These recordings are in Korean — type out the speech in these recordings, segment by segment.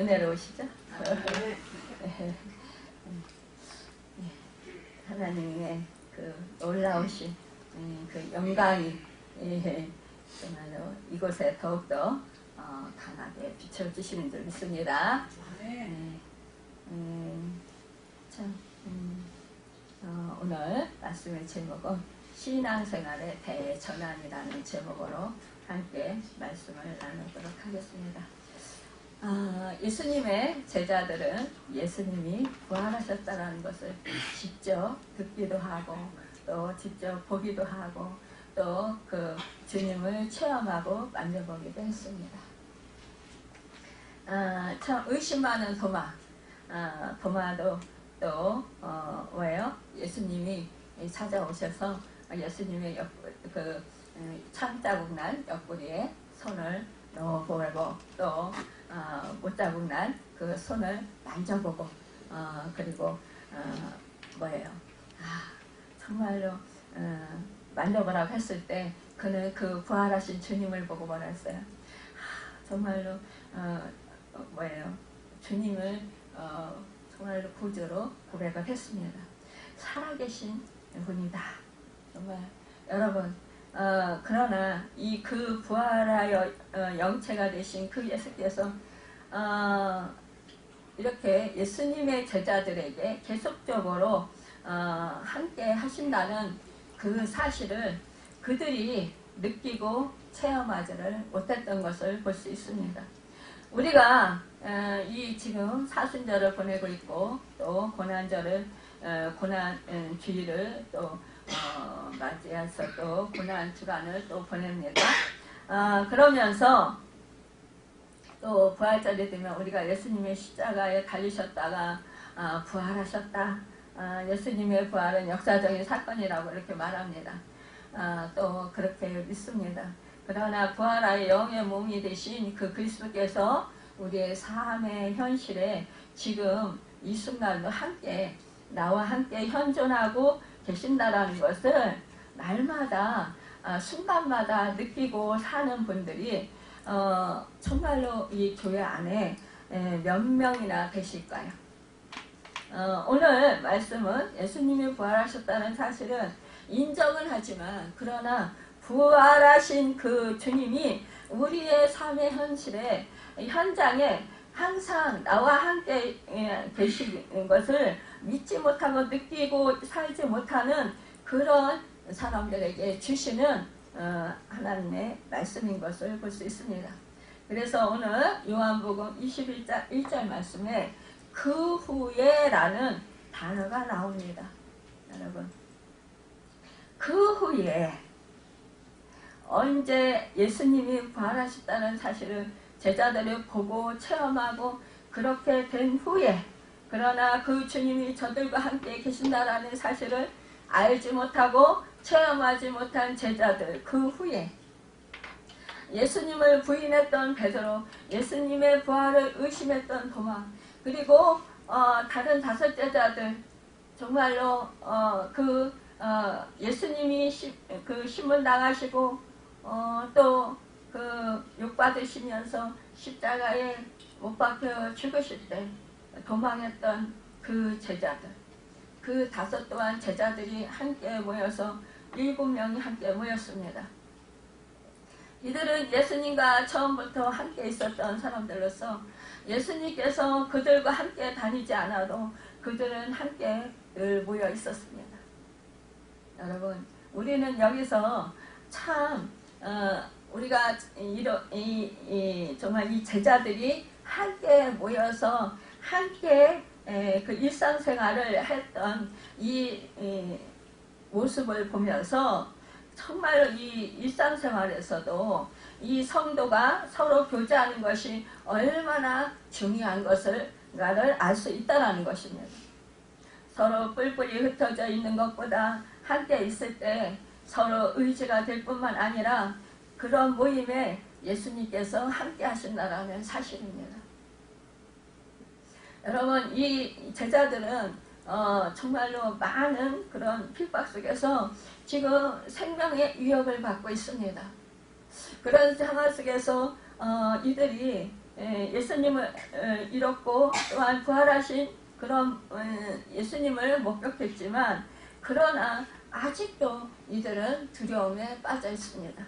은혜로우시죠? 하나님의 그 놀라우신 그 영광이 정말로 이곳에 더욱더 강하게 비춰주시는 줄 믿습니다. 참, 오늘 말씀의 제목은 신앙생활의 대전환이라는 제목으로 함께 말씀을 나누도록 하겠습니다. 예수님의 제자들은 예수님이 부활하셨다는 것을 직접 듣기도 하고 또 직접 보기도 하고 또 그 주님을 체험하고 만져보기도 했습니다. 참 의심 많은 도마도 또 왜요? 예수님이 찾아오셔서 예수님의 창자국 난 옆구리에 손을 넣어보고 또 못자국 난 그 손을 만져보고 그리고 뭐예요? 정말로 만져보라고 했을 때 그는 그 부활하신 주님을 보고 말했어요. 정말로 뭐예요? 주님을 정말로 구주로 고백을 했습니다. 살아계신 분이다. 정말 여러분 그러나 이 그 부활하여 영체가 되신 그 예수께서 이렇게 예수님의 제자들에게 계속적으로 함께 하신다는 그 사실을 그들이 느끼고 체험하지를 못했던 것을 볼 수 있습니다. 우리가 이 지금 사순절을 보내고 있고 또 고난절을 고난 주일을 또 맞이해서 또 고난 주간을 또 보냅니다. 그러면서 또 부활절이 되면 우리가 예수님의 십자가에 달리셨다가 부활하셨다. 예수님의 부활은 역사적인 사건이라고 이렇게 말합니다. 또 그렇게 믿습니다. 그러나 부활하여 영의 몸이 되신 그 그리스도께서 우리의 삶의 현실에 지금 이 순간도 함께 나와 함께 현존하고 계신다라는 것을 날마다 순간마다 느끼고 사는 분들이 정말로 이 교회 안에 몇 명이나 계실까요? 오늘 말씀은 예수님이 부활하셨다는 사실은 인정은 하지만 그러나 부활하신 그 주님이 우리의 삶의 현실에 현장에 항상 나와 함께 계시는 것을 믿지 못하고 느끼고 살지 못하는 그런 사람들에게 주시는 하나님의 말씀인 것을 볼 수 있습니다. 그래서 오늘 요한복음 21장 1절 말씀에 그 후에 라는 단어가 나옵니다. 여러분 그 후에 언제 예수님이 부활하셨다는 사실을 제자들이 보고 체험하고 그렇게 된 후에 그러나 그 주님이 저들과 함께 계신다라는 사실을 알지 못하고 체험하지 못한 제자들 그 후에 예수님을 부인했던 베드로 예수님의 부활을 의심했던 도마 그리고 다른 5 제자들 정말로 예수님이 그 신문 당하시고 또 그 욕받으시면서 십자가에 못 박혀 죽으실 때 도망했던 그 제자들 그 5 또한 제자들이 함께 모여서 7명이 함께 모였습니다. 이들은 예수님과 처음부터 함께 있었던 사람들로서 예수님께서 그들과 함께 다니지 않아도 그들은 함께 늘 모여 있었습니다. 여러분 우리는 여기서 참 우리가 정말 이 제자들이 함께 모여서 함께 그 일상생활을 했던 이 모습을 보면서 정말로 이 일상생활에서도 이 성도가 서로 교제하는 것이 얼마나 중요한 것을 알 수 있다는 것입니다. 서로 뿔뿔이 흩어져 있는 것보다 함께 있을 때 서로 의지가 될 뿐만 아니라 그런 모임에 예수님께서 함께 하신다는 사실입니다. 여러분 이 제자들은 정말로 많은 그런 핍박 속에서 지금 생명의 위협을 받고 있습니다. 그런 상황 속에서 이들이 예수님을 잃었고 또한 부활하신 그런 예수님을 목격했지만 그러나 아직도 이들은 두려움에 빠져 있습니다.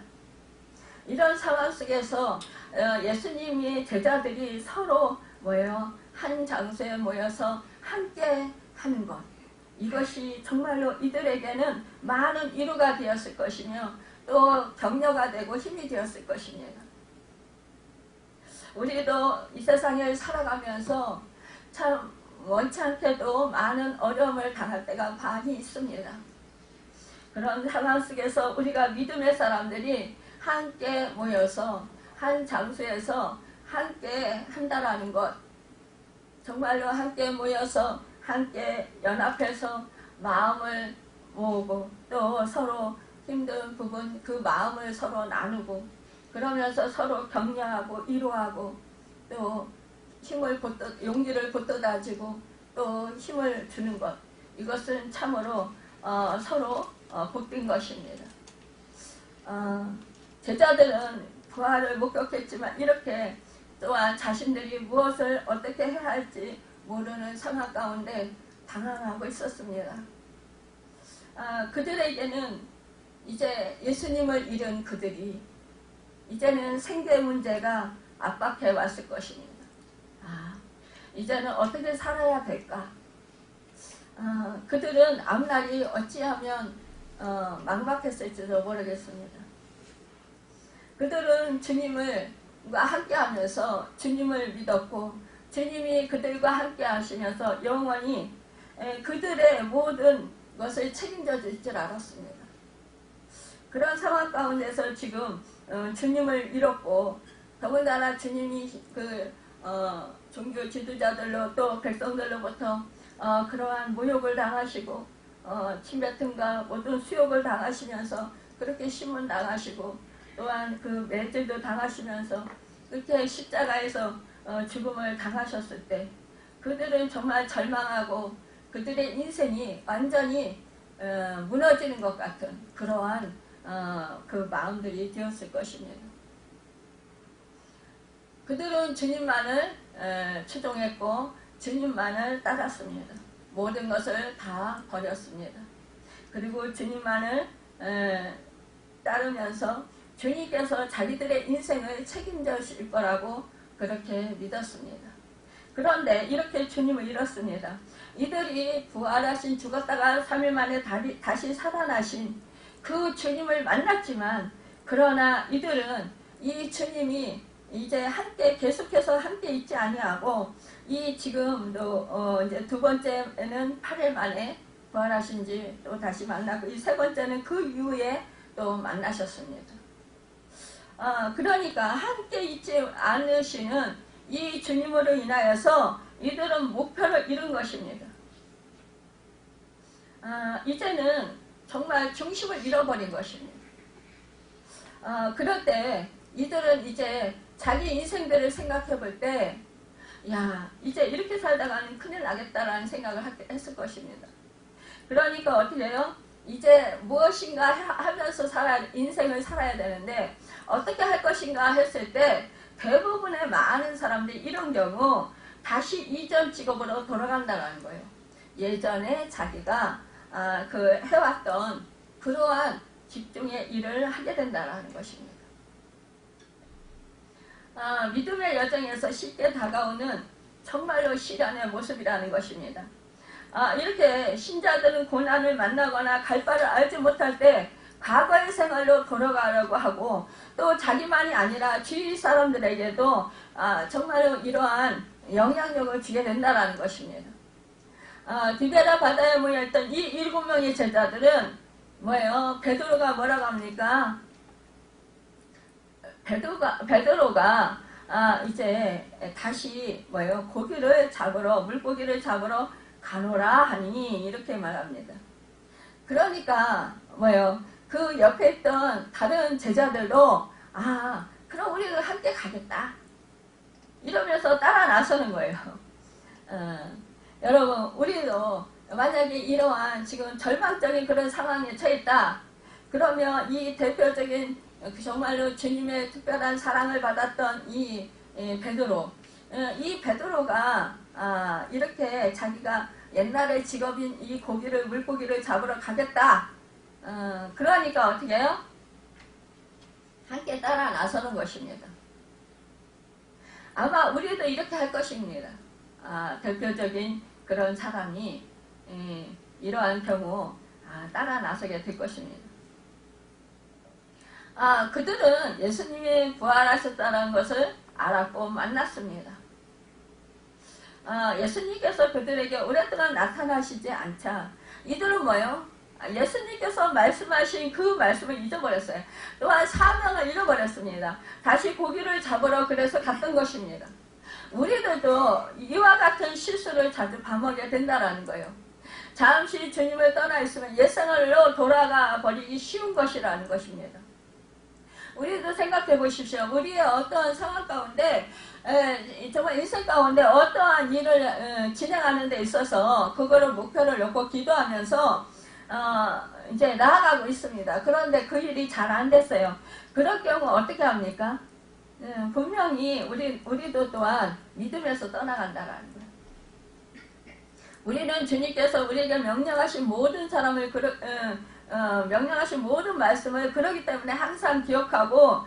이런 상황 속에서 예수님의 제자들이 서로 한 장소에 모여서 함께 하는 것, 이것이 정말로 이들에게는 많은 위로가 되었을 것이며 또 격려가 되고 힘이 되었을 것입니다. 우리도 이 세상을 살아가면서 참 원치 않게도 많은 어려움을 당할 때가 많이 있습니다. 그런 상황 속에서 우리가 믿음의 사람들이 함께 모여서 한 장소에서 함께 한다라는 것, 정말로 함께 모여서 함께 연합해서 마음을 모으고 또 서로 힘든 부분 그 마음을 서로 나누고 그러면서 서로 격려하고 위로하고 또 용기를 붙돋아주고 또 힘을 주는 것, 이것은 참으로 서로 복된 것입니다. 제자들은 부활을 목격했지만 이렇게 또한 자신들이 무엇을 어떻게 해야 할지 모르는 상황 가운데 당황하고 있었습니다. 그들에게는 이제 예수님을 잃은 그들이 이제는 생계 문제가 압박해 왔을 것입니다. 이제는 어떻게 살아야 될까? 그들은 앞날이 어찌하면 막막했을지도 모르겠습니다. 그들은 주님과 함께하면서 주님을 믿었고 주님이 그들과 함께 하시면서 영원히 그들의 모든 것을 책임져 줄 줄 알았습니다. 그런 상황 가운데서 지금 주님을 잃었고 더군다나 주님이 종교 지도자들로 또 백성들로부터 그러한 모욕을 당하시고 침뱉음과 모든 수욕을 당하시면서 그렇게 신문당하시고 또한 그 매질도 당하시면서 그렇게 십자가에서 죽음을 당하셨을 때 그들은 정말 절망하고 그들의 인생이 완전히 무너지는 것 같은 그러한 그 마음들이 되었을 것입니다. 그들은 주님만을 추종했고 주님만을 따랐습니다. 모든 것을 다 버렸습니다. 그리고 주님만을 따르면서 주님께서 자기들의 인생을 책임져실 거라고 그렇게 믿었습니다. 그런데 이렇게 주님을 잃었습니다. 이들이 부활하신 죽었다가 3일 만에 다시 살아나신 그 주님을 만났지만 그러나 이들은 이 주님이 이제 함께 계속해서 함께 있지 아니하고 이 지금도 이제 두 번째는 8일 만에 부활하신지 또 다시 만나고 이 세 번째는 그 이후에 또 만나셨습니다. 그러니까 함께 있지 않으시는 이 주님으로 인하여서 이들은 목표를 잃은 것입니다. 이제는 정말 중심을 잃어버린 것입니다. 그럴 때 이들은 이제 자기 인생들을 생각해 볼 때 이제 이렇게 살다가는 큰일 나겠다라는 생각을 했을 것입니다. 그러니까 어떻게 해요? 이제 무엇인가 하면서 인생을 살아야 되는데 어떻게 할 것인가 했을 때 대부분의 많은 사람들이 이런 경우 다시 이전 직업으로 돌아간다는 거예요. 예전에 자기가 해왔던 그러한 직종의 일을 하게 된다는 것입니다. 믿음의 여정에서 쉽게 다가오는 정말로 시련의 모습이라는 것입니다. 이렇게 신자들은 고난을 만나거나 갈 바를 알지 못할 때 과거의 생활로 돌아가려고 하고 또 자기만이 아니라 주위 사람들에게도 정말로 이러한 영향력을 주게 된다는 것입니다. 디베라 바다에 모여있던 이 7명의 제자들은 베드로가 뭐라고 합니까? 베드로가 이제 다시 물고기를 잡으러 가노라 하니 이렇게 말합니다. 그러니까 그 옆에 있던 다른 제자들도 그럼 우리도 함께 가겠다 이러면서 따라 나서는 거예요. 여러분 우리도 만약에 이러한 지금 절망적인 그런 상황에 처했다 그러면 이 대표적인 정말로 주님의 특별한 사랑을 받았던 이 베드로. 이 베드로가 이렇게 자기가 옛날의 직업인 이 물고기를 잡으러 가겠다. 그러니까 어떻게 해요? 함께 따라 나서는 것입니다. 아마 우리도 이렇게 할 것입니다. 대표적인 그런 사람이 이러한 경우 따라 나서게 될 것입니다. 그들은 예수님이 부활하셨다는 것을 알았고 만났습니다. 예수님께서 그들에게 오랫동안 나타나시지 않자 이들은 뭐요? 예수님께서 말씀하신 그 말씀을 잊어버렸어요. 또한 사명을 잃어버렸습니다. 다시 고기를 잡으러 그래서 갔던 것입니다. 우리들도 이와 같은 실수를 자주 범하게 된다는 거예요. 잠시 주님을 떠나 있으면 옛생활로 돌아가 버리기 쉬운 것이라는 것입니다. 우리도 생각해 보십시오. 우리의 어떠한 상황 가운데 정말 인생 가운데 어떠한 일을 진행하는 데 있어서 그거를 목표를 놓고 기도하면서 이제 나아가고 있습니다. 그런데 그 일이 잘 안 됐어요. 그럴 경우 어떻게 합니까? 분명히 우리도 또한 믿음에서 떠나간다라는 거예요. 우리는 주님께서 우리에게 명령하신 모든 사람을 명령하신 모든 말씀을 그러기 때문에 항상 기억하고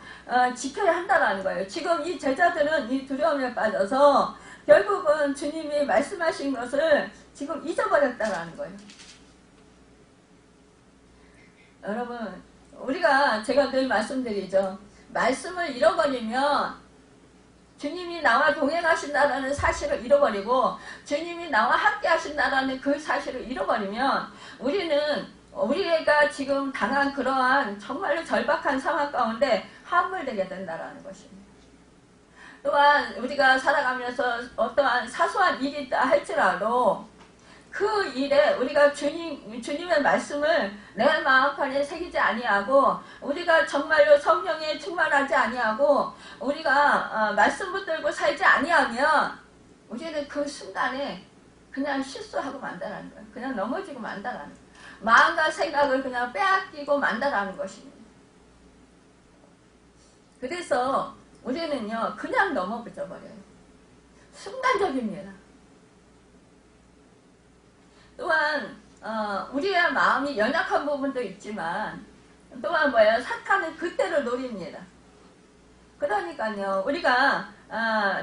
지켜야 한다는 거예요. 지금 이 제자들은 이 두려움에 빠져서 결국은 주님이 말씀하신 것을 지금 잊어버렸다는 거예요. 여러분, 제가 늘 말씀드리죠. 말씀을 잃어버리면 주님이 나와 동행하신다는 사실을 잃어버리고 주님이 나와 함께 하신다는 그 사실을 잃어버리면 우리가 지금 당한 그러한 정말로 절박한 상황 가운데 함몰되게 된다는 것입니다. 또한 우리가 살아가면서 어떠한 사소한 일이 있다 할지라도 그 일에 우리가 주님의 말씀을 내 마음판에 새기지 아니하고 우리가 정말로 성령에 충만하지 아니하고 우리가 말씀 붙들고 살지 아니하면 우리는 그 순간에 그냥 실수하고 만다라는 거예요. 그냥 넘어지고 만다라는 거예요. 마음과 생각을 그냥 빼앗기고 만다라는 것입니다. 그래서 우리는요 그냥 넘어져 버려요. 순간적입니다. 또한 우리의 마음이 연약한 부분도 있지만 또한 사탄은 그때를 노립니다. 그러니까요 우리가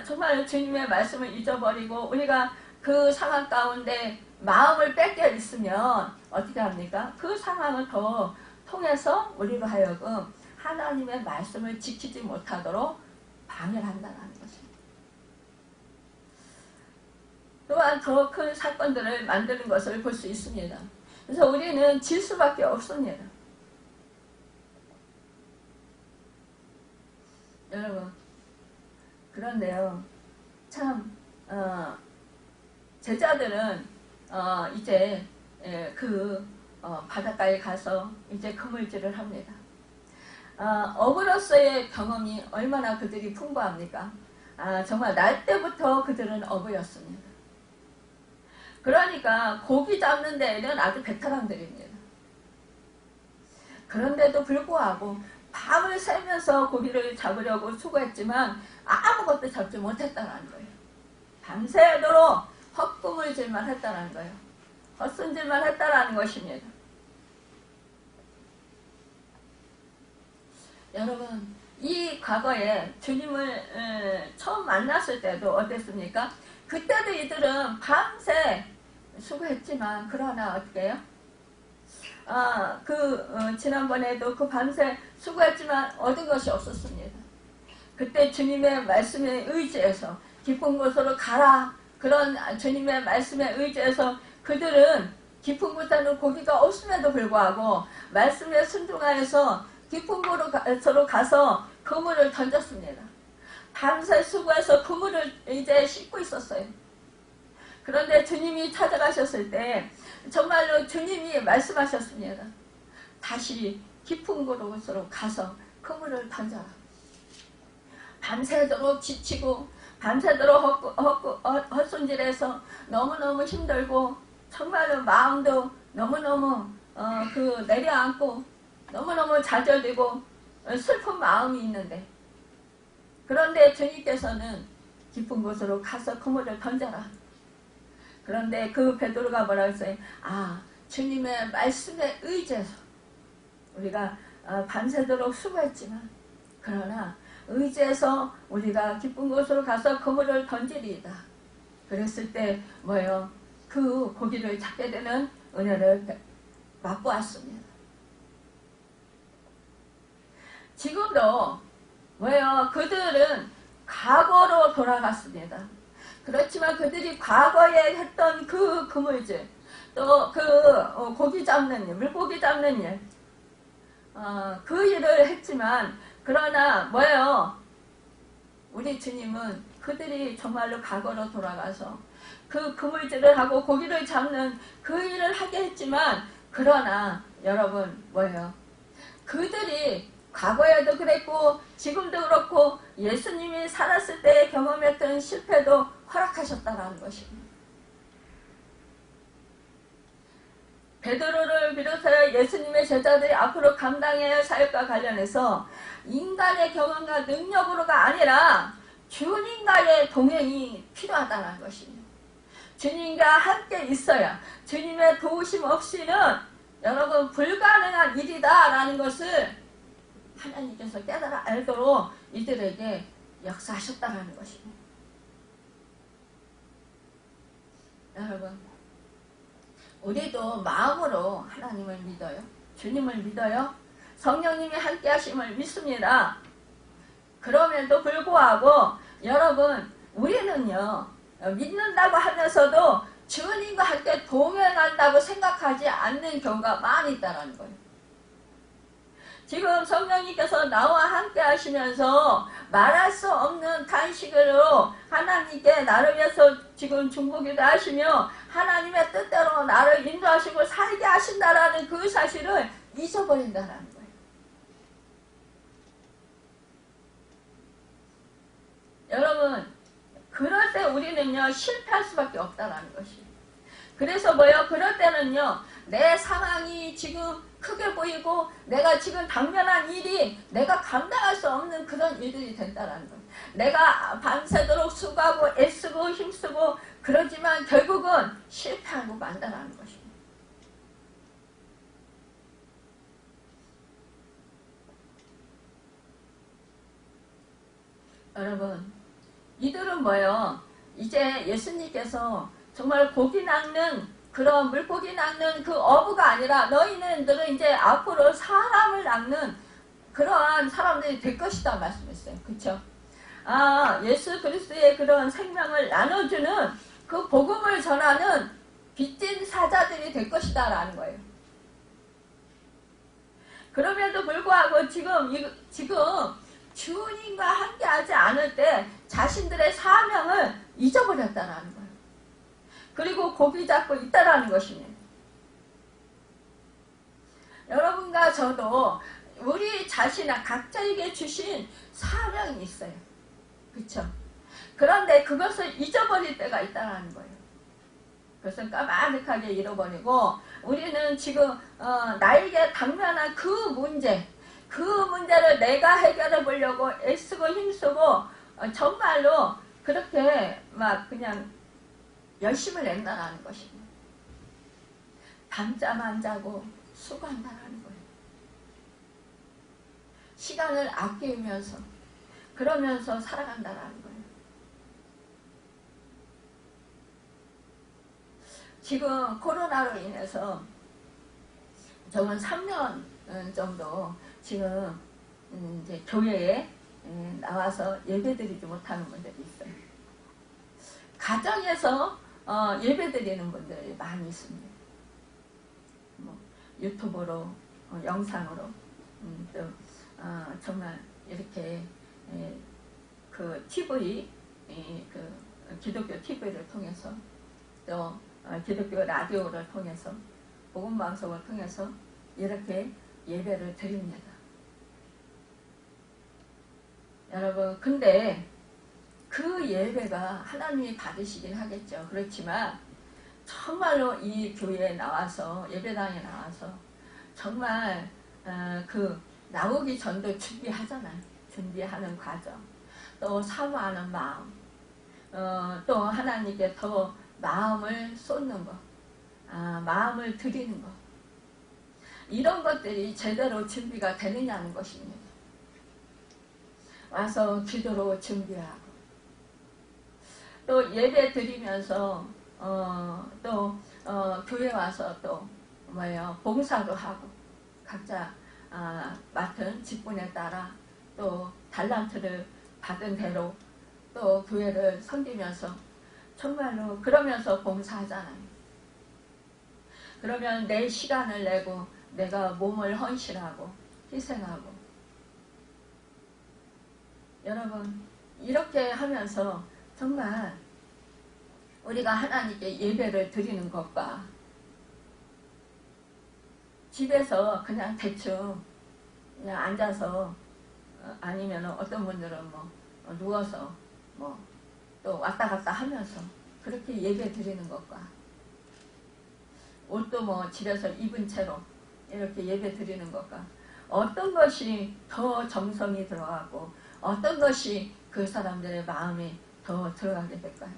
정말 주님의 말씀을 잊어버리고 우리가 그 상황 가운데 마음을 뺏겨 있으면 어떻게 합니까? 그 상황을 더 통해서 우리로 하여금 하나님의 말씀을 지키지 못하도록 방해를 한다는 것입니다. 또한 더 큰 사건들을 만드는 것을 볼 수 있습니다. 그래서 우리는 질 수밖에 없습니다. 여러분, 그런데요, 참 제자들은 이제 바닷가에 가서 이제 그물질을 합니다. 어부로서의 경험이 얼마나 그들이 풍부합니까? 정말 날 때부터 그들은 어부였습니다. 그러니까 고기 잡는 데에는 아주 베테랑들입니다. 그런데도 불구하고 밤을 새면서 고기를 잡으려고 수고했지만 아무것도 잡지 못했다는 거예요. 밤새도록 헛구물질만 했다는 거예요. 헛손질만 했다는 것입니다. 여러분, 이 과거에 주님을 처음 만났을 때도 어땠습니까? 그때도 이들은 밤새 수고했지만 그러나 어떻게 해요? 지난번에도 그 밤새 수고했지만 얻은 것이 없었습니다. 그때 주님의 말씀에 의지해서 깊은 곳으로 가라. 그런 주님의 말씀에 의지해서 그들은 깊은 곳에는 고기가 없음에도 불구하고 말씀에 순종하여서 깊은 곳으로 가서 그물을 던졌습니다. 밤새 수고해서 그물을 이제 씻고 있었어요. 그런데 주님이 찾아가셨을 때 정말로 주님이 말씀하셨습니다. 다시 깊은 곳으로 가서 그물을 던져라. 밤새도록 지치고 밤새도록 헛손질해서 너무너무 힘들고 정말로 마음도 너무너무 내려앉고 너무너무 좌절되고 슬픈 마음이 있는데 그런데 주님께서는 깊은 곳으로 가서 그물을 던져라. 그런데 그 베드로가 뭐라고 했어요? 아, 주님의 말씀에 의지해서 우리가 밤새도록 수고했지만 그러나 의지해서 우리가 깊은 곳으로 가서 그물을 던지리이다. 그랬을 때 뭐예요? 그 고기를 잡게 되는 은혜를 맛보았습니다. 지금도 뭐예요? 그들은 과거로 돌아갔습니다. 그렇지만 그들이 과거에 했던 그 그물질, 또 그 고기 잡는 일, 물고기 잡는 일, 그 일을 했지만 그러나 뭐예요? 우리 주님은 그들이 정말로 과거로 돌아가서 그 그물질을 하고 고기를 잡는 그 일을 하게 했지만 그러나 여러분 뭐예요? 그들이 과거에도 그랬고 지금도 그렇고 예수님이 살았을 때 경험했던 실패도 허락하셨다는 것입니다. 베드로를 비롯하여 예수님의 제자들이 앞으로 감당해야 할 사역과 관련해서 인간의 경험과 능력으로가 아니라 주님과의 동행이 필요하다는 것입니다. 주님과 함께 있어야 주님의 도우심 없이는 여러분 불가능한 일이다 라는 것을 하나님께서 깨달아 알도록 이들에게 역사하셨다는 것입니다. 여러분 우리도 마음으로 하나님을 믿어요. 주님을 믿어요. 성령님이 함께 하심을 믿습니다. 그럼에도 불구하고 여러분 우리는요 믿는다고 하면서도 주님과 함께 동행한다고 생각하지 않는 경우가 많이 있다는 거예요. 지금 성령님께서 나와 함께 하시면서 말할 수 없는 탄식으로 하나님께 나를 위해서 지금 중보기도 하시며 하나님의 뜻대로 나를 인도하시고 살게 하신다라는 그 사실을 잊어버린다는 거예요. 여러분 그럴 때 우리는요 실패할 수밖에 없다는 것이에요. 그래서 뭐요? 그럴 때는요 내 상황이 지금 크게 보이고 내가 지금 당면한 일이 내가 감당할 수 없는 그런 일들이 된다는 거예요. 내가 밤새도록 수고하고 애쓰고 힘쓰고 그러지만 결국은 실패하고 만다라는 것입니다. 여러분 이들은 뭐예요? 이제 예수님께서 정말 고기 낚는 그런 물고기 낚는 그 어부가 아니라 너희들은 이제 앞으로 사람을 낚는 그러한 사람들이 될 것이다 말씀했어요. 그렇죠? 아, 예수 그리스도의 그런 생명을 나눠주는 그 복음을 전하는 빚진 사자들이 될 것이다 라는 거예요. 그럼에도 불구하고 지금 주님과 함께하지 않을 때 자신들의 사명을 잊어버렸다는 거예요. 그리고 고기 잡고 있다라는 것입니다. 여러분과 저도 우리 자신아 각자에게 주신 사명이 있어요. 그렇죠? 그런데 그것을 잊어버릴 때가 있다는 거예요. 그것을 까마득하게 잃어버리고 우리는 지금 나에게 당면한 그 문제를 내가 해결해 보려고 애쓰고 힘쓰고 정말로 그렇게 막 그냥 열심을 낸다는 것입니다. 밤잠 안 자고 수고한다는 거예요. 시간을 아끼면서 그러면서 살아간다는 거예요. 지금 코로나로 인해서 저는 3년 정도 지금 이제 교회에 나와서 예배드리지 못하는 분들이 있어요. 가정에서 예배드리는 분들이 많이 있습니다. 뭐 유튜브로 영상으로 또 정말 이렇게 그 TV 그 기독교 TV를 통해서 또 기독교 라디오를 통해서 복음 방송을 통해서 이렇게 예배를 드립니다. 여러분 근데 그 예배가 하나님이 받으시긴 하겠죠. 그렇지만 정말로 이 교회에 나와서 예배당에 나와서 정말 그 나오기 전도 준비하잖아요. 준비하는 과정. 또 사모하는 마음, 또 하나님께 더 마음을 쏟는 것, 마음을 드리는 것, 이런 것들이 제대로 준비가 되느냐는 것입니다. 와서 기도로 준비하고 또 예배 드리면서 또 교회 와서 또 봉사도 하고 각자 맡은 직분에 따라 또 달란트를 받은 대로 또 교회를 섬기면서 정말로 그러면서 봉사하잖아요. 그러면 내 시간을 내고 내가 몸을 헌신하고 희생하고, 여러분 이렇게 하면서 정말 우리가 하나님께 예배를 드리는 것과 집에서 그냥 대충 그냥 앉아서 아니면 어떤 분들은 누워서 또 왔다 갔다 하면서 그렇게 예배 드리는 것과 옷도 집에서 입은 채로 이렇게 예배 드리는 것과 어떤 것이 더 정성이 들어가고 어떤 것이 그 사람들의 마음이 더 들어가게 될까요?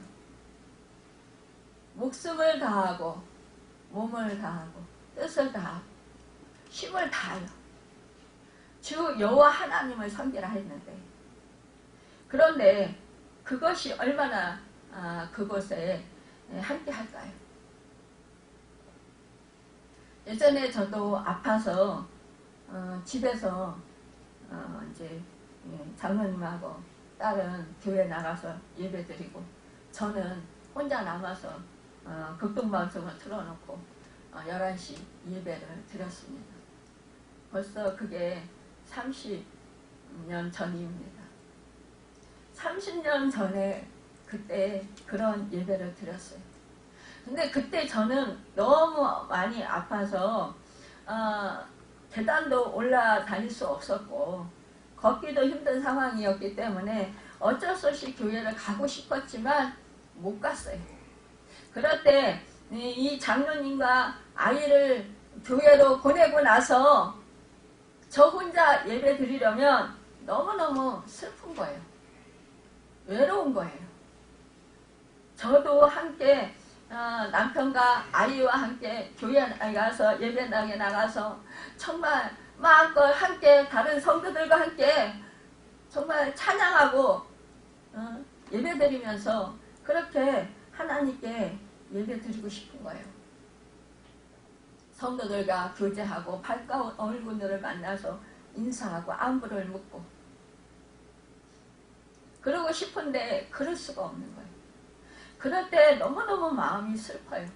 목숨을 다하고 몸을 다하고 뜻을 다하고 힘을 다하여 주 여호와 하나님을 섬기라 했는데, 그런데 그것이 얼마나 그곳에 함께 할까요? 예전에 저도 아파서 집에서 이제 장로님하고 딸은 교회 나가서 예배드리고 저는 혼자 남아서 극동방송을 틀어놓고 11시 예배를 드렸습니다. 벌써 그게 30년 전입니다. 30년 전에 그때 그런 예배를 드렸어요. 근데 그때 저는 너무 많이 아파서 계단도 올라다닐 수 없었고 걷기도 힘든 상황이었기 때문에 어쩔 수 없이 교회를 가고 싶었지만 못 갔어요. 그럴 때 이 장로님과 아이를 교회로 보내고 나서 저 혼자 예배 드리려면 너무너무 슬픈 거예요. 외로운 거예요. 저도 함께 남편과 아이와 함께 교회 가서 예배당에 나가서 정말 마음껏 함께 다른 성도들과 함께 정말 찬양하고 예배드리면서 그렇게 하나님께 예배드리고 싶은 거예요. 성도들과 교제하고 밝은 얼굴들을 만나서 인사하고 안부를 묻고 그러고 싶은데 그럴 수가 없는 거예요. 그럴 때 너무너무 마음이 슬퍼요.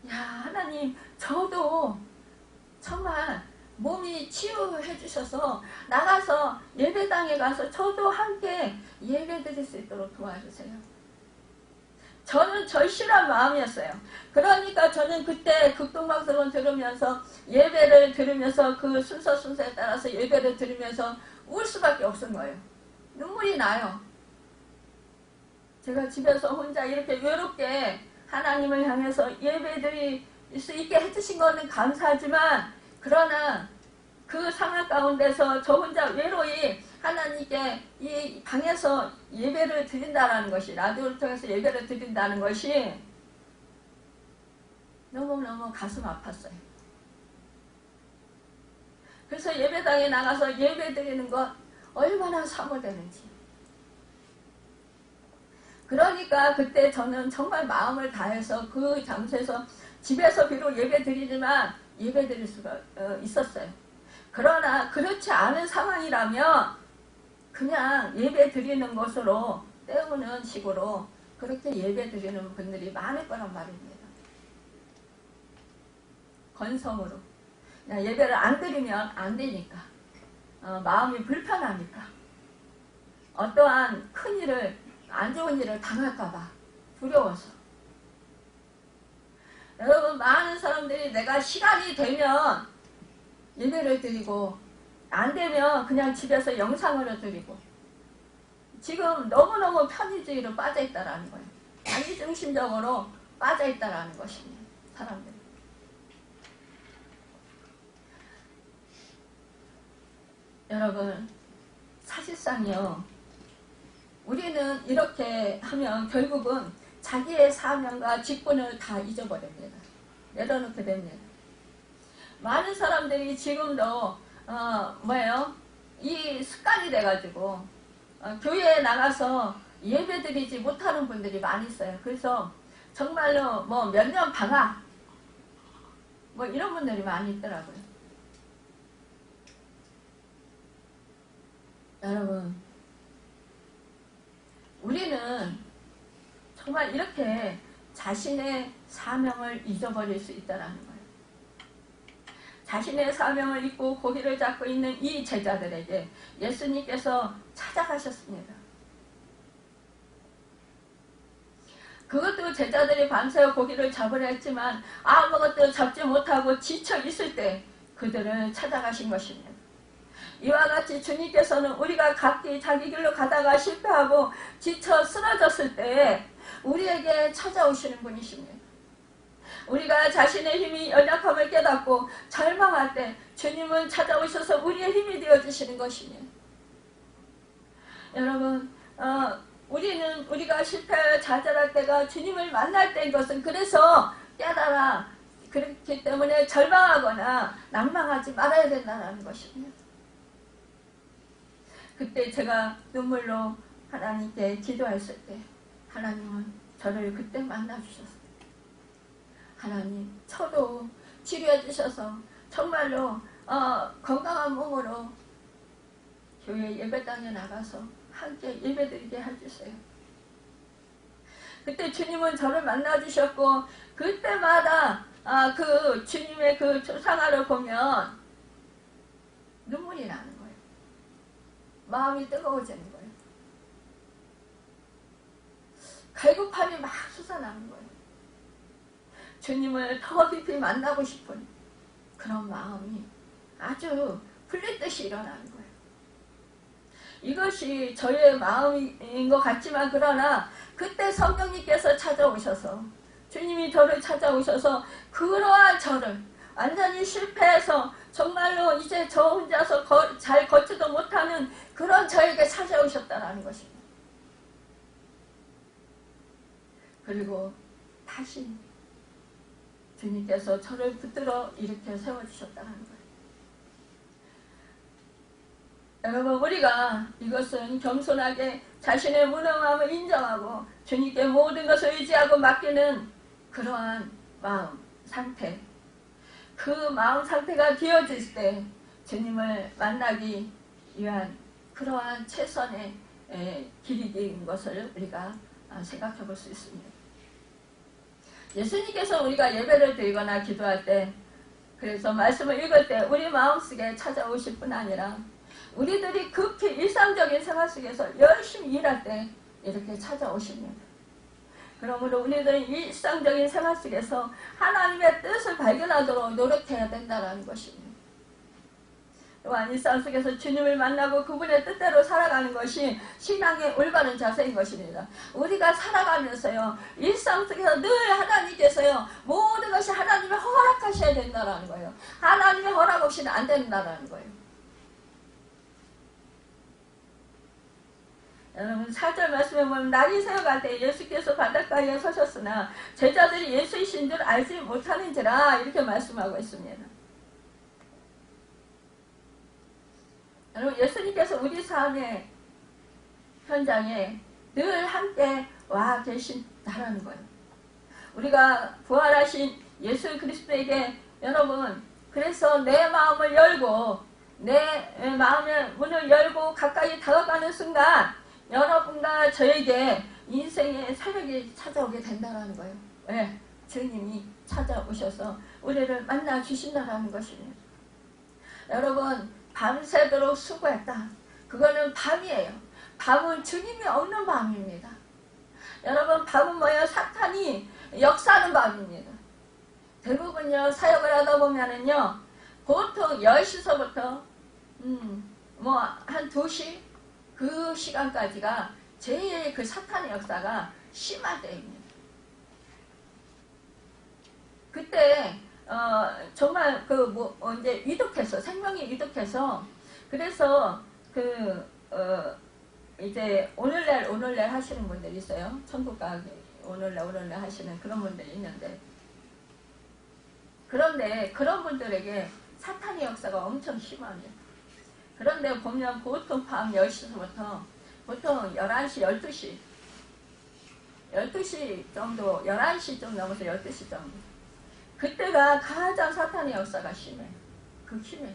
야, 하나님, 저도 정말 몸이 치유해 주셔서 나가서 예배당에 가서 저도 함께 예배 드릴 수 있도록 도와주세요. 저는 절실한 마음이었어요. 그러니까 저는 그때 극동방송을 들으면서 예배를 들으면서 그 순서에 따라서 예배를 들으면서 울 수밖에 없은 거예요. 눈물이 나요. 제가 집에서 혼자 이렇게 외롭게 하나님을 향해서 예배드릴 수 있게 해주신 것은 감사하지만, 그러나 그 상황 가운데서 저 혼자 외로이 하나님께 이 방에서 예배를 드린다는 것이, 라디오를 통해서 예배를 드린다는 것이 너무너무 가슴 아팠어요. 그래서 예배당에 나가서 예배 드리는 것 얼마나 사모되는지. 그러니까 그때 저는 정말 마음을 다해서 그 장소에서 집에서 비록 예배 드리지만 예배 드릴 수가 있었어요. 그러나 그렇지 않은 상황이라면 그냥 예배 드리는 것으로 때우는 식으로 그렇게 예배 드리는 분들이 많을 거란 말입니다. 건성으로 그냥 예배를 안 드리면 안 되니까, 마음이 불편하니까, 어떠한 큰 일을, 안 좋은 일을 당할까봐 두려워서. 여러분, 많은 사람들이 내가 시간이 되면 예배를 드리고 안 되면 그냥 집에서 영상으로 드리고, 지금 너무너무 편의주의로 빠져있다라는 거예요. 자기중심적으로 빠져있다라는 것입니다. 사람들이. 여러분, 사실상요, 우리는 이렇게 하면 결국은 자기의 사명과 직분을 다 잊어버립니다. 내려놓게 됩니다. 많은 사람들이 지금도 뭐예요? 이 습관이 돼가지고 교회에 나가서 예배드리지 못하는 분들이 많이 있어요. 그래서 정말로 뭐 몇 년 방학 뭐 이런 분들이 많이 있더라고요. 여러분, 우리는 정말 이렇게 자신의 사명을 잊어버릴 수 있다는 거예요. 자신의 사명을 잊고 고기를 잡고 있는 이 제자들에게 예수님께서 찾아가셨습니다. 그것도 제자들이 밤새 고기를 잡으려 했지만 아무것도 잡지 못하고 지쳐 있을 때 그들을 찾아가신 것입니다. 이와 같이 주님께서는 우리가 각기 자기 길로 가다가 실패하고 지쳐 쓰러졌을 때 우리에게 찾아오시는 분이십니다. 우리가 자신의 힘이 연약함을 깨닫고 절망할 때 주님은 찾아오셔서 우리의 힘이 되어주시는 것입니다. 여러분, 우리는 우리가 실패 좌절할 때가 주님을 만날 때인 것은 그래서 깨달아 그렇기 때문에 절망하거나 낭망하지 말아야 된다는 것입니다. 그때 제가 눈물로 하나님께 기도했을 때 하나님은 저를 그때 만나주셨어요. 하나님, 저도 치료해 주셔서 정말로 건강한 몸으로 교회 예배당에 나가서 함께 예배드리게 해주세요. 그때 주님은 저를 만나주셨고 그때마다 그 주님의 그 조상화를 보면 눈물이 나는 거예요. 마음이 뜨거워지는 거예요. 갈급함이 막 솟아나는 거예요. 주님을 더 깊이 만나고 싶은 그런 마음이 아주 풀리듯이 일어나는 거예요. 이것이 저의 마음인 것 같지만 그러나 그때 성령님께서 찾아오셔서 주님이 저를 찾아오셔서 그러한 저를 완전히 실패해서 정말로 이제 저 혼자서 잘 걷지도 못하는 그런 저에게 찾아오셨다는 것입니다. 그리고 다시 주님께서 저를 붙들어 이렇게 세워주셨다는 거예요. 여러분, 우리가 이것은 겸손하게 자신의 무능함을 인정하고 주님께 모든 것을 의지하고 맡기는 그러한 마음 상태, 그 마음 상태가 되어질 때 주님을 만나기 위한 그러한 최선의 길이 된 것을 우리가 생각해 볼 수 있습니다. 예수님께서 우리가 예배를 드리거나 기도할 때, 그래서 말씀을 읽을 때 우리 마음속에 찾아오실 뿐 아니라 우리들이 급히 일상적인 생활 속에서 열심히 일할 때 이렇게 찾아오십니다. 그러므로 우리들은 일상적인 생활 속에서 하나님의 뜻을 발견하도록 노력해야 된다는 것입니다. 또한 일상 속에서 주님을 만나고 그분의 뜻대로 살아가는 것이 신앙의 올바른 자세인 것입니다. 우리가 살아가면서요, 일상 속에서 늘 하나님께서요, 모든 것이 하나님의 허락하셔야 된다는 거예요. 하나님의 허락 없이는 안 된다는 거예요. 여러분, 4절 말씀에 보면 날이 새어갈 때 예수께서 바닷가에 서셨으나 제자들이 예수이신 줄 알지 못하는지라 이렇게 말씀하고 있습니다. 여러분, 예수님께서 우리 삶의 현장에 늘 함께 와 계신다라는 거예요. 우리가 부활하신 예수 그리스도에게 여러분, 그래서 내 마음을 열고 내 마음의 문을 열고 가까이 다가가는 순간 여러분과 저에게 인생의 새벽이 찾아오게 된다는 거예요. 왜? 주님이 찾아오셔서 우리를 만나 주신다는 것입니다. 여러분, 밤새도록 수고했다. 그거는 밤이에요. 밤은 주님이 없는 밤입니다. 여러분, 밤은 뭐예요? 사탄이 역사하는 밤입니다. 대부분요, 사역을 하다 보면은요, 보통 10시서부터 한 2시 그 시간까지가 제일 그 사탄의 역사가 심할 때입니다. 그때 정말 이제 위독해서 생명이 위독해서 그래서 이제 오늘날 하시는 분들 있어요. 천국 가기 오늘날 하시는 그런 분들이 있는데, 그런데 그런 분들에게 사탄의 역사가 엄청 심합니다. 그런데 보면 보통 밤 10시부터 보통 11시, 12시 정도, 11시 좀 넘어서 12시 정도. 그때가 가장 사탄의 역사가 심해. 극심해.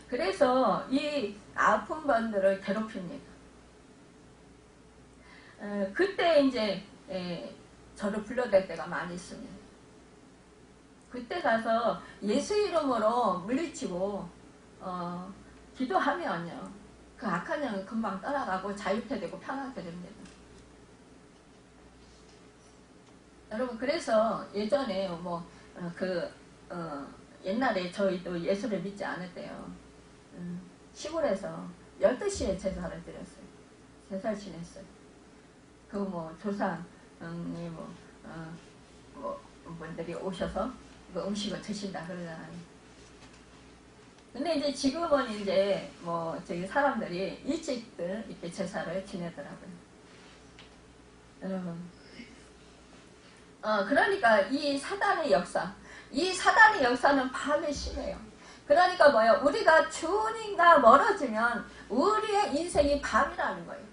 그래서 이 아픈 분들을 괴롭힙니다. 그때 이제 저를 불러댈 때가 많이 있습니다. 그때 가서 예수 이름으로 물리치고 기도하면요, 그 악한 영은 금방 떠나가고 자유케 되고 평안케 됩니다. 여러분, 그래서 예전에 옛날에 저희도 예수를 믿지 않을 때요, 시골에서 12시에 제사를 드렸어요. 제사를 지냈어요. 조상이 분들이 오셔서 그 음식을 드신다 그러잖아요. 근데 이제 지금은 이제 저기 사람들이 일찍들 이렇게 제사를 지내더라고요. 여러분, 그러니까 이 사단의 역사는 밤에 심해요. 그러니까 뭐예요? 우리가 주님과 멀어지면 우리의 인생이 밤이라는 거예요.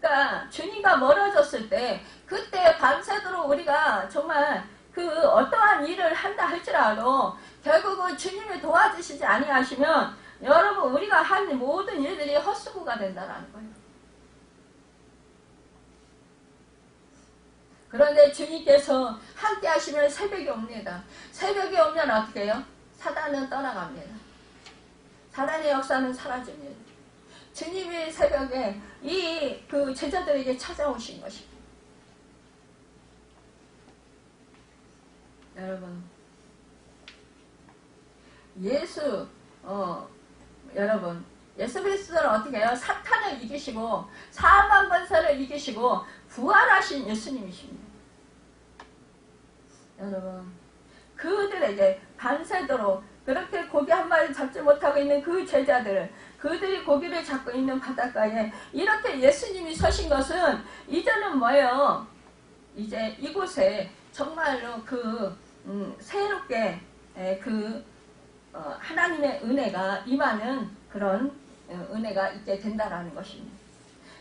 그러니까 주님과 멀어졌을 때, 그때 밤새도록 우리가 정말 그 어떠한 일을 한다 할지라도 결국은 주님이 도와주시지 아니하시면 여러분, 우리가 한 모든 일들이 헛수고가 된다는 거예요. 그런데 주님께서 함께 하시면 새벽이 옵니다. 새벽이 오면 어떻게 해요? 사단은 떠나갑니다. 사단의 역사는 사라집니다. 주님이 새벽에 그 제자들에게 찾아오신 것입니다. 여러분, 여러분, 예수 그리스도는 어떻게 해요? 사탄을 이기시고 사망 권세를 이기시고 부활하신 예수님이십니다. 여러분, 그들에게 밤새도록 그렇게 고기 한 마리 잡지 못하고 있는 그 제자들, 그들이 고기를 잡고 있는 바닷가에 이렇게 예수님이 서신 것은 이제는 뭐예요? 이제 이곳에 정말로 새롭게 하나님의 은혜가 임하는 그런 은혜가 있게 된다라는 것입니다.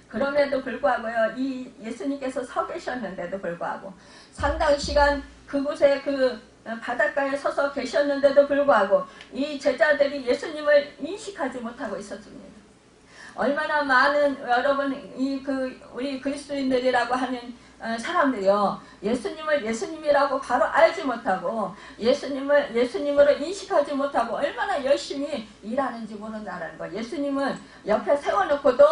그럼에도 불구하고요, 이 예수님께서 서 계셨는데도 불구하고 상당 시간 그곳에 바닷가에 서서 계셨는데도 불구하고 이 제자들이 예수님을 인식하지 못하고 있었습니다. 얼마나 많은 여러분 우리 그리스도인들이라고 하는 사람들이요, 예수님을 예수님이라고 바로 알지 못하고 예수님으로 인식하지 못하고 얼마나 열심히 일하는지 모른다는 거. 예수님은 옆에 세워놓고도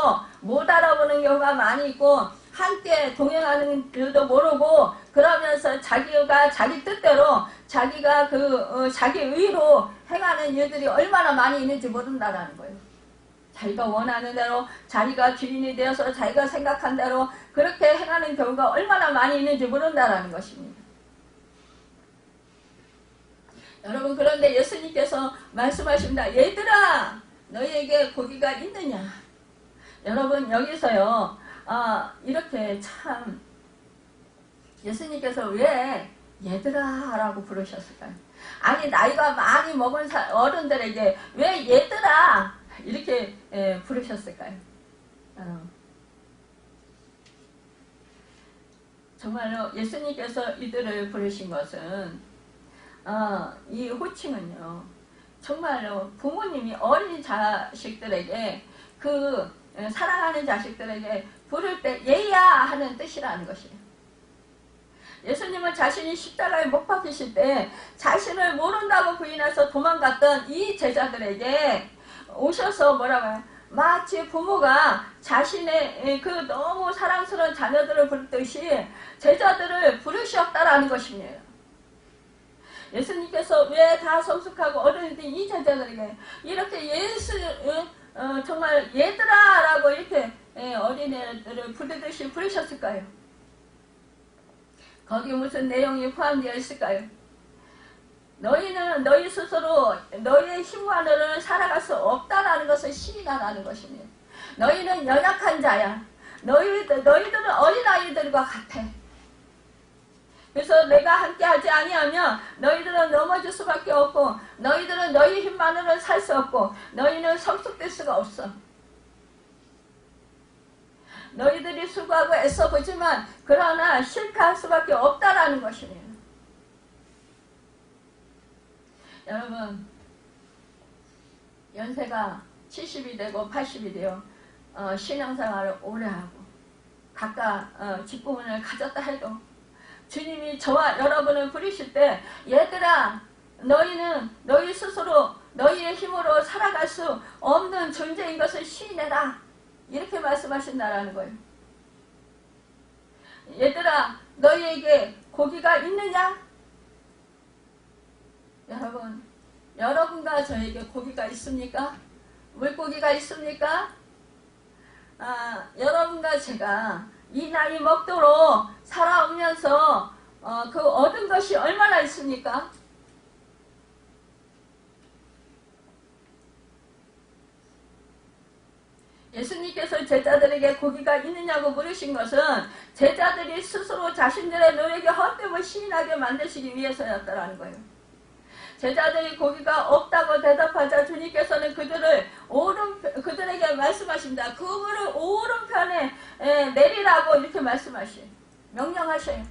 못 알아보는 경우가 많이 있고 함께 동행하는 줄도 모르고 그러면서 자기가 자기 뜻대로 자기가 자기 의로 행하는 일들이 얼마나 많이 있는지 모른다는 거예요. 자기가 원하는 대로 자기가 주인이 되어서 자기가 생각한 대로 그렇게 행하는 경우가 얼마나 많이 있는지 모른다는 것입니다. 여러분, 그런데 예수님께서 말씀하십니다. 얘들아, 너희에게 고기가 있느냐? 여러분, 여기서요, 이렇게 참 예수님께서 왜 얘들아 라고 부르셨을까요? 아니, 나이가 많이 먹은 어른들에게 왜 얘들아 이렇게 부르셨을까요? 정말로 예수님께서 이들을 부르신 것은 이 호칭은요, 정말로 부모님이 어린 자식들에게 사랑하는 자식들에게 부를 때 얘야 하는 뜻이라는 것이에요. 예수님은 자신이 십자가에 못 박히실 때 자신을 모른다고 부인해서 도망갔던 이 제자들에게 오셔서 뭐라고 해요? 마치 부모가 자신의 너무 사랑스러운 자녀들을 부르듯이 제자들을 부르셨다라는 것입니다. 예수님께서 왜 다 성숙하고 어른들 이 제자들에게 이렇게 정말 얘들아 라고 이렇게 어린애들을 부르듯이 부르셨을까요? 거기 무슨 내용이 포함되어 있을까요? 너희는 너희 스스로 너희의 힘만으로는 살아갈 수 없다라는 것을 시인하라는 것입니다. 너희는 연약한 자야. 너희들은 어린아이들과 같아. 그래서 내가 함께하지 아니하면 너희들은 넘어질 수밖에 없고 너희들은 너희 힘만으로는 살 수 없고 너희는 성숙될 수가 없어. 너희들이 수고하고 애써보지만 그러나 실패할 수밖에 없다라는 것이에요. 여러분 연세가 70이 되고 80이 되어 신앙생활을 오래 하고 각각 직분을 가졌다 해도 주님이 저와 여러분을 부르실 때 얘들아 너희는 너희 스스로 너희의 힘으로 살아갈 수 없는 존재인 것을 시인해라 이렇게 말씀하신다라는 거예요. 얘들아 너희에게 고기가 있느냐? 여러분과 저에게 고기가 있습니까? 물고기가 있습니까? 여러분과 제가 이 나이 먹도록 살아오면서 그 얻은 것이 얼마나 있습니까? 예수님께서 제자들에게 고기가 있느냐고 물으신 것은 제자들이 스스로 자신들의 노력에 헛됨을 시인하게 만드시기 위해서였다라는 거예요. 제자들이 고기가 없다고 대답하자 주님께서는 그들에게 말씀하십니다. 그물을 오른편에 내리라고 이렇게 명령하셔요.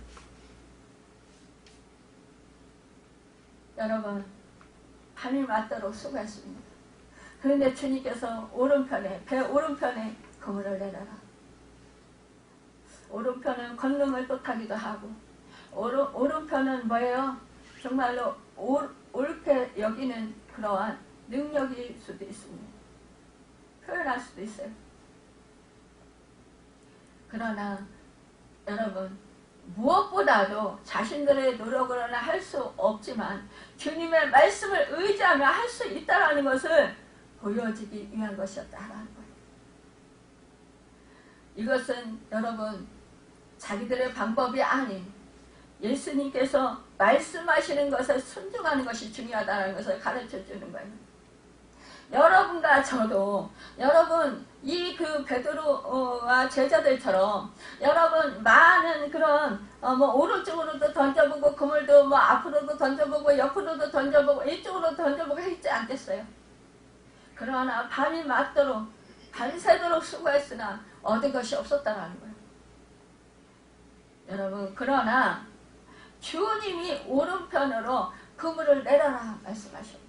여러분 밤이 맞도록 수고했습니다. 그런데 주님께서 배 오른편에 그물을 내려라. 오른편은 권능을 뜻하기도 하고 오른편은 뭐예요? 정말로 옳게 여기는 그러한 능력일 수도 있습니다. 표현할 수도 있어요. 그러나 여러분 무엇보다도 자신들의 노력으로는 할 수 없지만 주님의 말씀을 의지하며 할 수 있다는 것을 보여주기 위한 것이었다라는 거예요. 이것은 여러분 자기들의 방법이 아닌 예수님께서 말씀하시는 것에 순종하는 것이 중요하다는 것을 가르쳐주는 거예요. 여러분과 저도 여러분 이 베드로와 제자들처럼 여러분 많은 그런 오른쪽으로도 던져보고 그물도 앞으로도 던져보고 옆으로도 던져보고 이쪽으로 던져보고 했지 않겠어요? 그러나 밤이 맞도록 밤새도록 수고했으나 얻은 것이 없었다라는 거예요. 여러분 그러나 주님이 오른편으로 그물을 내려라 말씀하셨어요.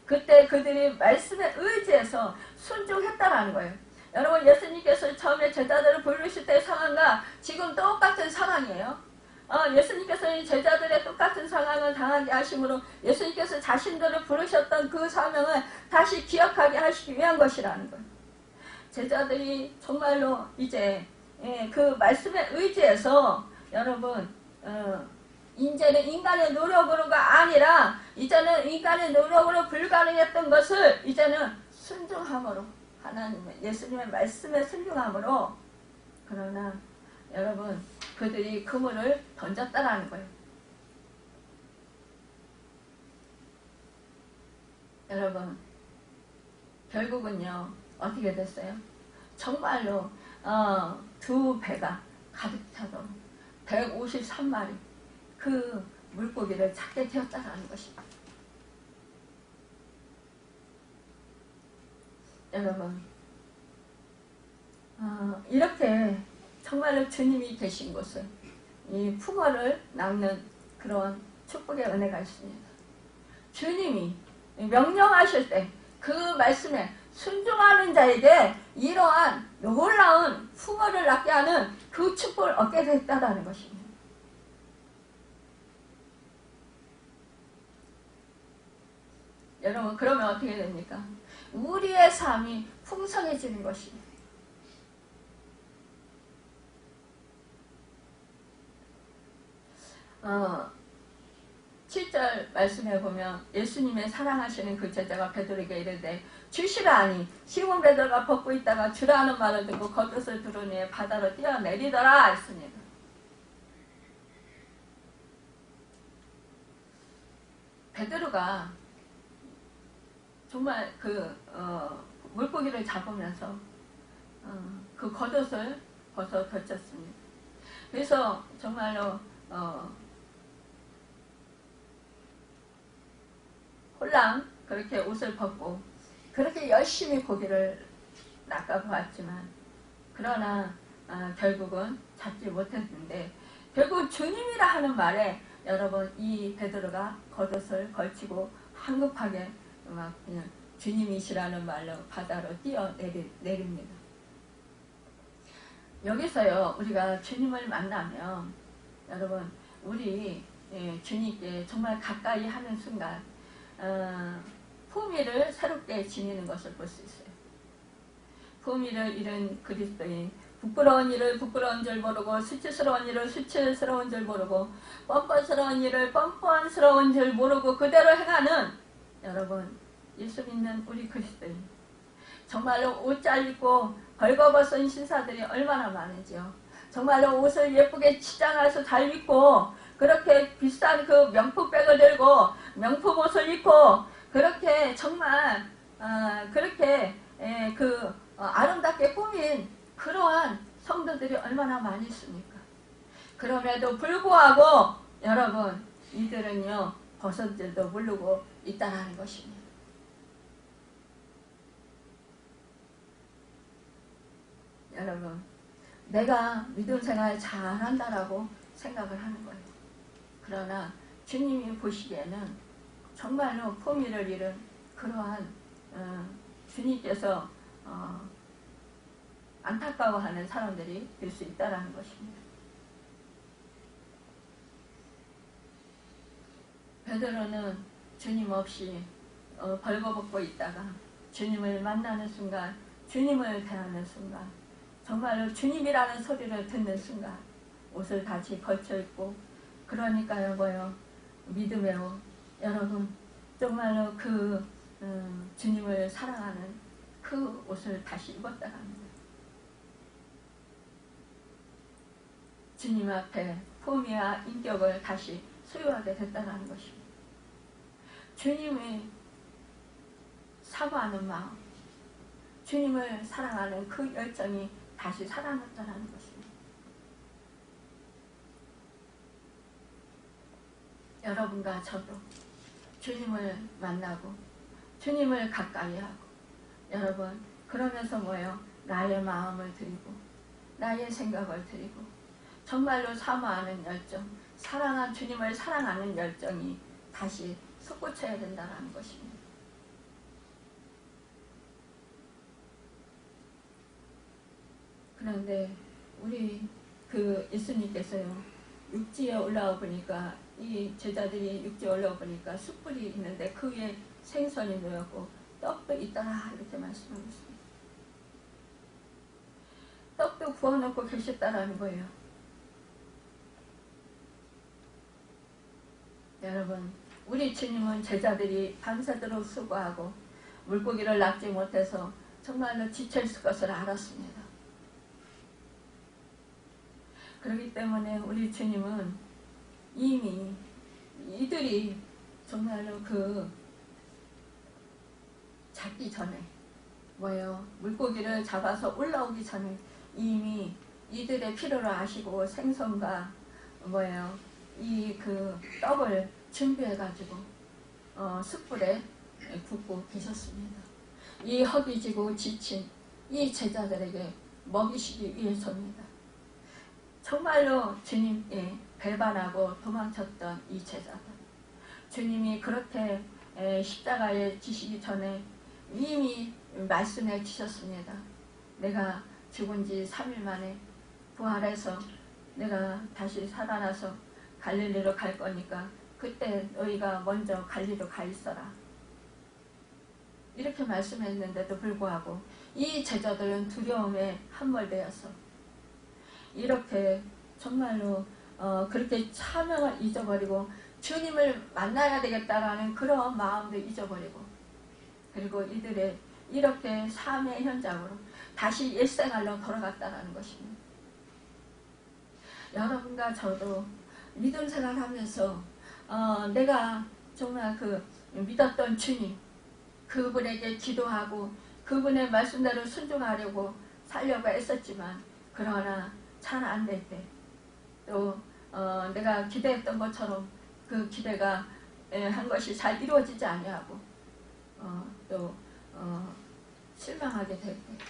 그때 그들이 말씀에 의지해서 순종했다라는 거예요. 여러분 예수님께서 처음에 제자들을 부르실 때 상황과 지금 똑같은 상황이에요. 예수님께서 제자들의 똑같은 상황을 당하게 하심으로 예수님께서 자신들을 부르셨던 그 사명을 다시 기억하게 하시기 위한 것이라는 거예요. 제자들이 정말로 이제 그 말씀에 의지해서 여러분 이제는 인간의 노력으로가 아니라 이제는 인간의 노력으로 불가능했던 것을 이제는 순종함으로 하나님의 예수님의 말씀에 순종함으로 그러나 여러분 그들이 그물을 던졌다라는 거예요. 여러분 결국은요 어떻게 됐어요? 정말로 두 배가 가득 차도록 153마리 그 물고기를 찾게 되었다라는 것입니다. 여러분 이렇게 정말로 주님이 계신 곳은 이 풍어를 낚는 그런 축복의 은혜가 있습니다. 주님이 명령하실 때 그 말씀에 순종하는 자에게 이러한 놀라운 풍어를 낚게 하는 그 축복을 얻게 됐다는 것입니다. 여러분 그러면 어떻게 됩니까? 우리의 삶이 풍성해지는 것입니다. 7절 말씀해 보면 예수님의 사랑하시는 그 제자가 베드로에게 이르되 주시라 하니 시몬 베드로가 벗고 있다가 주라 하는 말을 듣고 겉옷을 두르니 바다로 뛰어내리더라 했습니다. 베드로가 정말 물고기를 잡으면서 그 겉옷을 벗어 던졌습니다. 그래서 정말로 홀랑 그렇게 옷을 벗고 그렇게 열심히 고기를 낚아보았지만 그러나 결국은 잡지 못했는데 결국 주님이라 하는 말에 여러분 이 베드로가 겉옷을 걸치고 황급하게 막 그냥 주님이시라는 말로 바다로 뛰어내립니다. 여기서요 우리가 주님을 만나면 여러분 우리 주님께 정말 가까이 하는 순간 품위를 새롭게 지니는 것을 볼 수 있어요. 품위를 잃은 그리스도인 부끄러운 일을 부끄러운 줄 모르고 수치스러운 일을 수치스러운 줄 모르고 뻔뻔스러운 일을 뻔뻔스러운 줄 모르고 그대로 행하는 여러분 예수 믿는 우리 그리스도인 정말로 옷 잘 입고 벌거벗은 신사들이 얼마나 많은지요. 정말로 옷을 예쁘게 치장해서 잘 입고 그렇게 비싼 그 명품백을 들고 명품 옷을 입고 그렇게 정말 그렇게 아름답게 꾸민 그러한 성도들이 얼마나 많이 있습니까? 그럼에도 불구하고 여러분 이들은요 벗은 줄도 모르고 있다라는 것입니다. 여러분 내가 믿음 생활 잘한다라고 생각을 하는 거예요. 그러나 주님이 보시기에는 정말로 품위를 잃은 그러한 주님께서 안타까워하는 사람들이 될 수 있다는 것입니다. 베드로는 주님 없이 벌거벗고 있다가 주님을 만나는 순간 주님을 대하는 순간 정말로 주님이라는 소리를 듣는 순간 옷을 다시 걸쳐 입고 그러니까요 뭐요 믿음의 옷 여러분 정말로 그 주님을 사랑하는 그 옷을 다시 입었다는 거예요. 주님 앞에 품위와 인격을 다시 소유하게 됐다는 것입니다. 주님의 사모하는 마음 주님을 사랑하는 그 열정이 다시 살아났다는 것입니다. 여러분과 저도 주님을 만나고 주님을 가까이 하고 여러분 그러면서 뭐예요? 나의 마음을 드리고 나의 생각을 드리고 정말로 사모하는 열정 사랑한 주님을 사랑하는 열정이 다시 솟구쳐야 된다는 것입니다. 그런데 우리 예수님께서요 육지에 올라와 보니까 이 제자들이 육지에 올라와 보니까 숯불이 있는데 그 위에 생선이 놓였고 떡도 있더라 이렇게 말씀하고 있습니다. 떡도 구워놓고 계셨다라는 거예요. 여러분 우리 주님은 제자들이 밤새도록 수고하고 물고기를 낚지 못해서 정말로 지쳐있을 것을 알았습니다. 그렇기 때문에 우리 주님은 이미 이들이 정말로 잡기 전에 물고기를 잡아서 올라오기 전에 이미 이들의 필요를 아시고 생선과 이 떡을 준비해가지고 숯불에 굽고 계셨습니다. 이 허기지고 지친 이 제자들에게 먹이시기 위해서입니다. 정말로 주님께 배반하고 도망쳤던 이 제자들 주님이 그렇게 십자가에 지시기 전에 이미 말씀해 주셨습니다. 내가 죽은 지 3일 만에 부활해서 내가 다시 살아나서 갈릴리로 갈 거니까 그때 너희가 먼저 갈릴리로 가 있어라. 이렇게 말씀했는데도 불구하고 이 제자들은 두려움에 함몰되어서 이렇게 정말로 그렇게 사명을 잊어버리고 주님을 만나야 되겠다라는 그런 마음도 잊어버리고 그리고 이들의 이렇게 삶의 현장으로 다시 옛생활로 돌아갔다는 것입니다. 여러분과 저도 믿음 생활하면서 내가 정말 믿었던 주님 그분에게 기도하고 그분의 말씀대로 순종하려고 살려고 애썼지만 그러나 잘 안 될 때 또 내가 기대했던 것처럼 그 기대가 한 것이 잘 이루어지지 아니하고 또 실망하게 될 때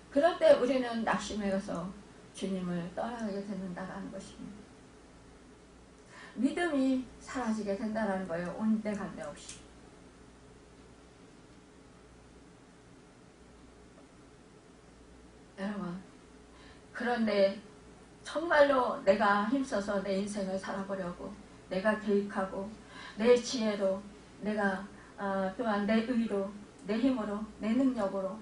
그럴 때 우리는 낙심해서 주님을 떠나게 된다는 것입니다. 믿음이 사라지게 된다는 거예요. 온데간데 없이. 여러분, 그런데 정말로 내가 힘써서 내 인생을 살아보려고 내가 계획하고 내 지혜로 내가 또한 내 의로 내 힘으로 내 능력으로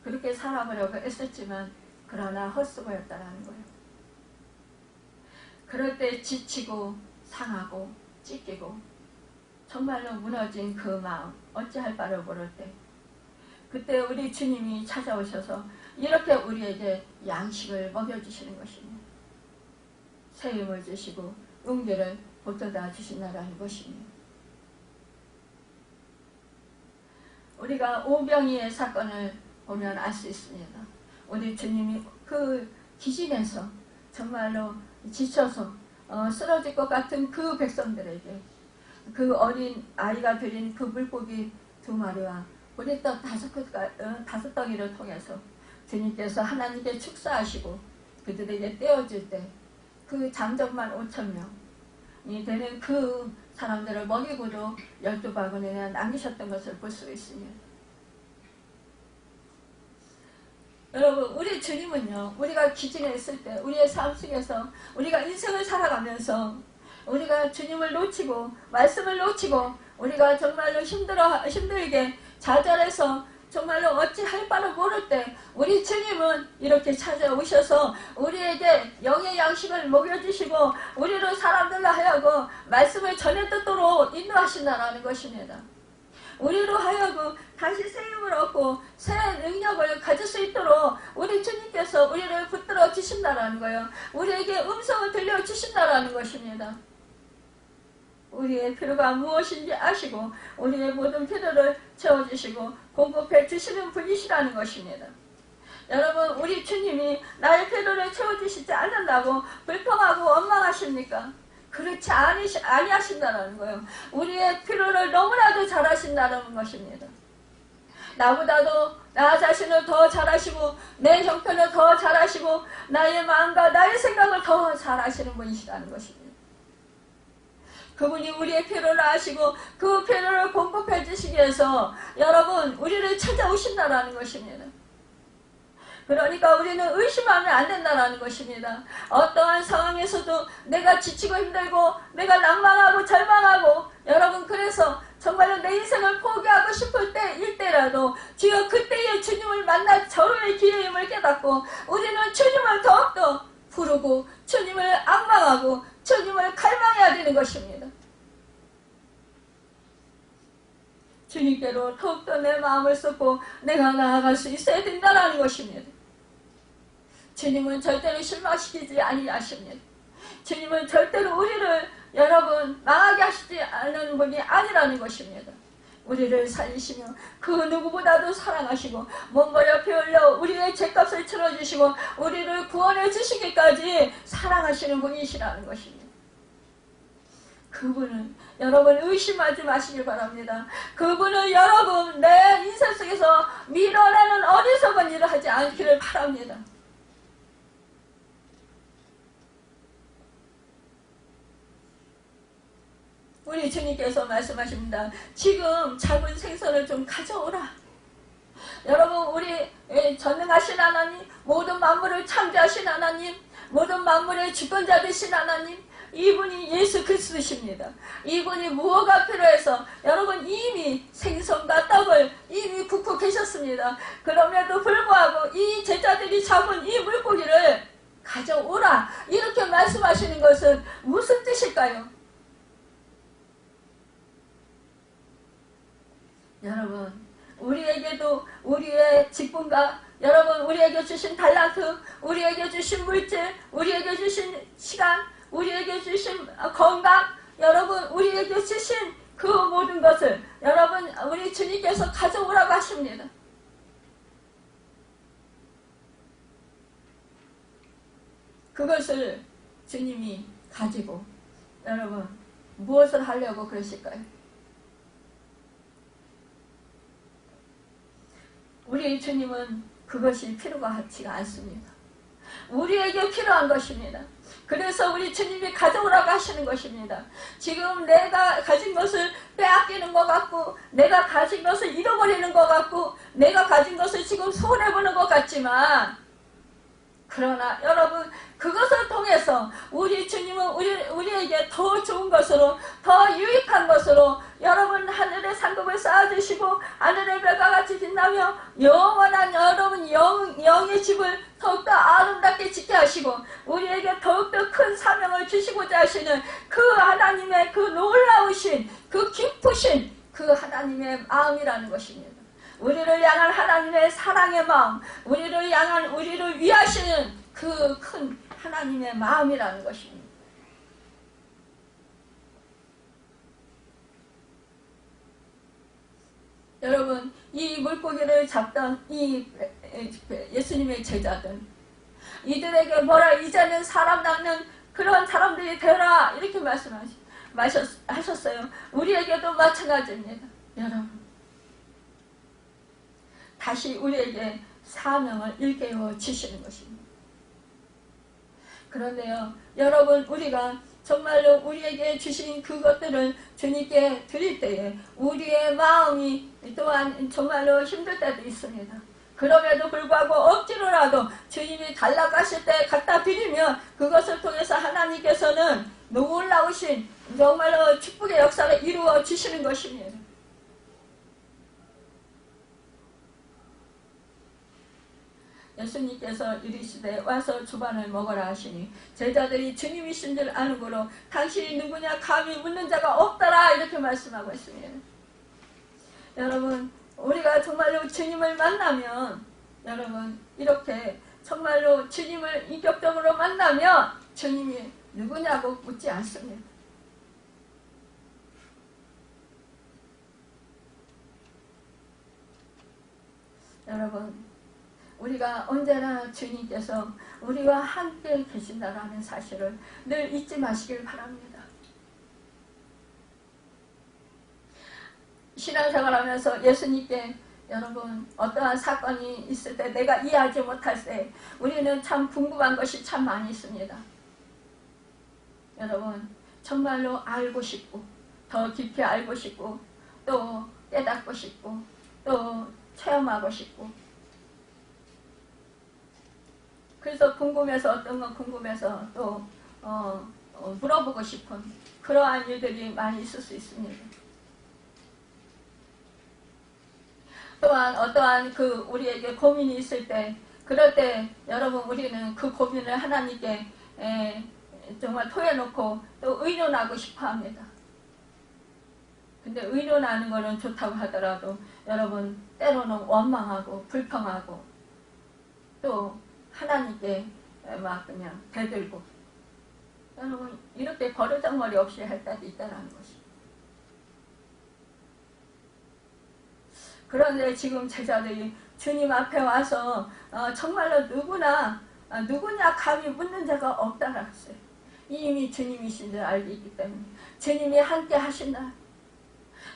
그렇게 살아보려고 애썼지만 그러나 헛수고였다라는 거예요. 그럴 때 지치고 상하고 찢기고 정말로 무너진 그 마음 어찌할 바를 모를 때 그때 우리 주님이 찾아오셔서 이렇게 우리에게 양식을 먹여주시는 것입니다. 새 힘을 주시고 용기를 북돋아 주신다라는 것입니다. 우리가 오병이의 사건을 보면 알 수 있습니다. 우리 주님이 그 기진에서 정말로 지쳐서 쓰러질 것 같은 그 백성들에게 그 어린 아이가 드린 그 물고기 2마리와 보리떡 5덩이를 통해서 주님께서 하나님께 축사하시고 그들에게 떼어줄 때 그 장정만 5,000명이 되는 그 사람들을 먹이고도 12바구니나 남기셨던 것을 볼 수 있습니다. 여러분, 우리 주님은요, 우리가 기진에 있을 때 우리의 삶 속에서 우리가 인생을 살아가면서 우리가 주님을 놓치고 말씀을 놓치고 우리가 정말로 힘들게 좌절해서 정말로 어찌할 바를 모를 때 우리 주님은 이렇게 찾아오셔서 우리에게 영의 양식을 먹여주시고 우리를 사람들로 하여금 말씀을 전해 듣도록 인도하신다는 것입니다. 우리로 하여금 다시 새 힘을 얻고 새 능력을 가질 수 있도록 우리 주님께서 우리를 붙들어 주신다는 거예요. 우리에게 음성을 들려주신다는 것입니다. 우리의 필요가 무엇인지 아시고 우리의 모든 필요를 채워주시고 공급해 주시는 분이시라는 것입니다. 여러분, 우리 주님이 나의 필요를 채워주시지 않는다고 불평하고 원망하십니까? 그렇지 아니하신다는 거예요. 우리의 필요를 너무나도 잘 하신다는 것입니다. 나보다도 나 자신을 더 잘하시고 내 형편을 더 잘하시고 나의 마음과 나의 생각을 더 잘하시는 분이시라는 것입니다. 그분이 우리의 필요를 아시고 그 필요를 공급해 주시기 위해서 여러분 우리를 찾아오신다는 것입니다. 그러니까 우리는 의심하면 안 된다는 것입니다. 어떠한 상황에서도 내가 지치고 힘들고 내가 낭만하고 절망하고 여러분 그래서 정말로 내 인생을 포기하고 싶을 때일때라도 주여 그때에 주님을 만나 절호의 기회임을 깨닫고 우리는 주님을 더욱더 부르고 주님을 앙망하고 주님을 갈망해야 되는 것입니다. 주님께로 더욱더 내 마음을 쏟고 내가 나아갈 수 있어야 된다는 것입니다. 주님은 절대로 실망시키지 아니하십니다. 주님은 절대로 우리를 여러분 망하게 하시지 않는 분이 아니라는 것입니다. 우리를 살리시며 그 누구보다도 사랑하시고 몸버려 피 흘려 우리의 죄값을 치러주시고 우리를 구원해 주시기까지 사랑하시는 분이시라는 것입니다. 그분은 여러분 의심하지 마시길 바랍니다. 그분은 여러분 내 인생 속에서 밀어내는 어리석은 일을 하지 않기를 바랍니다. 우리 주님께서 말씀하십니다. 지금 작은 생선을 좀 가져오라. 여러분 우리 전능하신 하나님, 모든 만물을 창조하신 하나님, 모든 만물의 주권자 되신 하나님, 이분이 예수 그리스도십니다. 이분이 무엇가 필요해서 여러분 이미 생선과 떡을 이미 굽고 계셨습니다. 그럼에도 불구하고 이 제자들이 잡은 이 물고기를 가져오라 이렇게 말씀하시는 것은 무슨 뜻일까요? 여러분 우리에게도 우리의 직분과 여러분 우리에게 주신 달란트, 우리에게 주신 물질, 우리에게 주신 시간, 우리에게 주신 건강, 여러분 우리에게 주신 그 모든 것을 여러분 우리 주님께서 가져오라고 하십니다. 그것을 주님이 가지고 여러분 무엇을 하려고 그러실까요? 우리 주님은 그것이 필요가 하지가 않습니다. 우리에게 필요한 것입니다. 그래서 우리 주님이 가져오라고 하시는 것입니다. 지금 내가 가진 것을 빼앗기는 것 같고, 내가 가진 것을 잃어버리는 것 같고, 내가 가진 것을 지금 손해보는 것 같지만, 그러나 여러분 그것을 통해서 우리 주님은 우리에게 더 좋은 것으로, 더 유익한 것으로 여러분 하늘의 상급을 쌓아주시고 하늘의 별과 같이 빛나며 영원한 여러분 영의 집을 더욱더 아름답게 짓게 하시고 우리에게 더욱더 큰 사명을 주시고자 하시는 그 하나님의 그 놀라우신 그 깊으신 그 하나님의 마음이라는 것입니다. 우리를 향한 하나님의 사랑의 마음, 우리를 위하시는 그 큰 하나님의 마음이라는 것입니다. 여러분, 이 물고기를 잡던 이 예수님의 제자들, 이들에게 뭐라 이제는 사람 낚는 그런 사람들이 되라 이렇게 말씀하셨어요. 우리에게도 마찬가지입니다. 여러분, 다시 우리에게 사명을 일깨워 주시는 것입니다. 그런데요, 여러분 우리가 정말로 우리에게 주신 그것들을 주님께 드릴 때에 우리의 마음이 또한 정말로 힘들 때도 있습니다. 그럼에도 불구하고 억지로라도 주님이 달라고 하실 때 갖다 드리면 그것을 통해서 하나님께서는 놀라우신 정말로 축복의 역사를 이루어 주시는 것입니다. 예수님께서 이르시되 와서 주반을 먹어라 하시니 제자들이 주님이신 줄 아는 고로 당신이 누구냐 감히 묻는 자가 없더라 이렇게 말씀하고 있습니다. 여러분 우리가 정말로 주님을 만나면 여러분 이렇게 정말로 주님을 인격적으로 만나면 주님이 누구냐고 묻지 않습니다. 여러분 우리가 언제나 주님께서 우리와 함께 계신다라는 사실을 늘 잊지 마시길 바랍니다. 신앙생활하면서 예수님께 여러분 어떠한 사건이 있을 때 내가 이해하지 못할 때 우리는 참 궁금한 것이 참 많이 있습니다. 여러분 정말로 알고 싶고 더 깊이 알고 싶고 또 깨닫고 싶고 또 체험하고 싶고 그래서 궁금해서 어떤 건 궁금해서 또 물어보고 싶은 그러한 일들이 많이 있을 수 있습니다. 또한 어떠한 그 우리에게 고민이 있을 때 그럴 때 여러분 우리는 그 고민을 하나님께 정말 토해놓고 또 의논하고 싶어 합니다. 근데 의논하는 거는 좋다고 하더라도 여러분 때로는 원망하고 불평하고 또 하나님께 막 그냥 대들고 여러분 이렇게 버르장머리 없이 할 때도 있다는 것이. 그런데 지금 제자들이 주님 앞에 와서 정말로 누구냐 감히 묻는 자가 없다라고 했어요. 이미 주님이신 줄 알기 때문에 주님이 함께 하신다.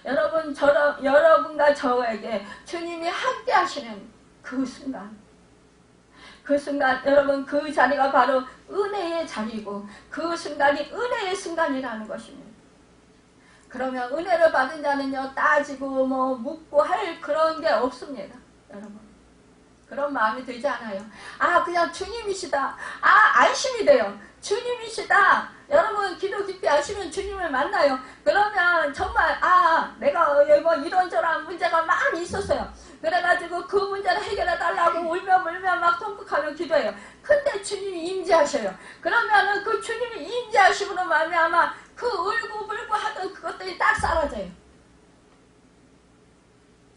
여러분 여러분과 저에게 주님이 함께 하시는 그 순간 여러분 그 자리가 바로 은혜의 자리고 그 순간이 은혜의 순간이라는 것입니다. 그러면 은혜를 받은 자는요 따지고 뭐 묻고 할 그런 게 없습니다. 여러분 그런 마음이 들지 않아요. 아 그냥 주님이시다. 아 안심이 돼요. 주님이시다. 여러분 기도 깊이 하시면 주님을 만나요. 그러면 정말 내가 뭐 이런저런 문제가 많이 있었어요. 그래가지고 그 문제를 해결해 달라고 울며 막 통곡하며 기도해요. 근데 주님이 임재하셔요. 그러면은 그 주님이 임재하심으로 말미암아 그 울고불고 하던 그것들이 딱 사라져요.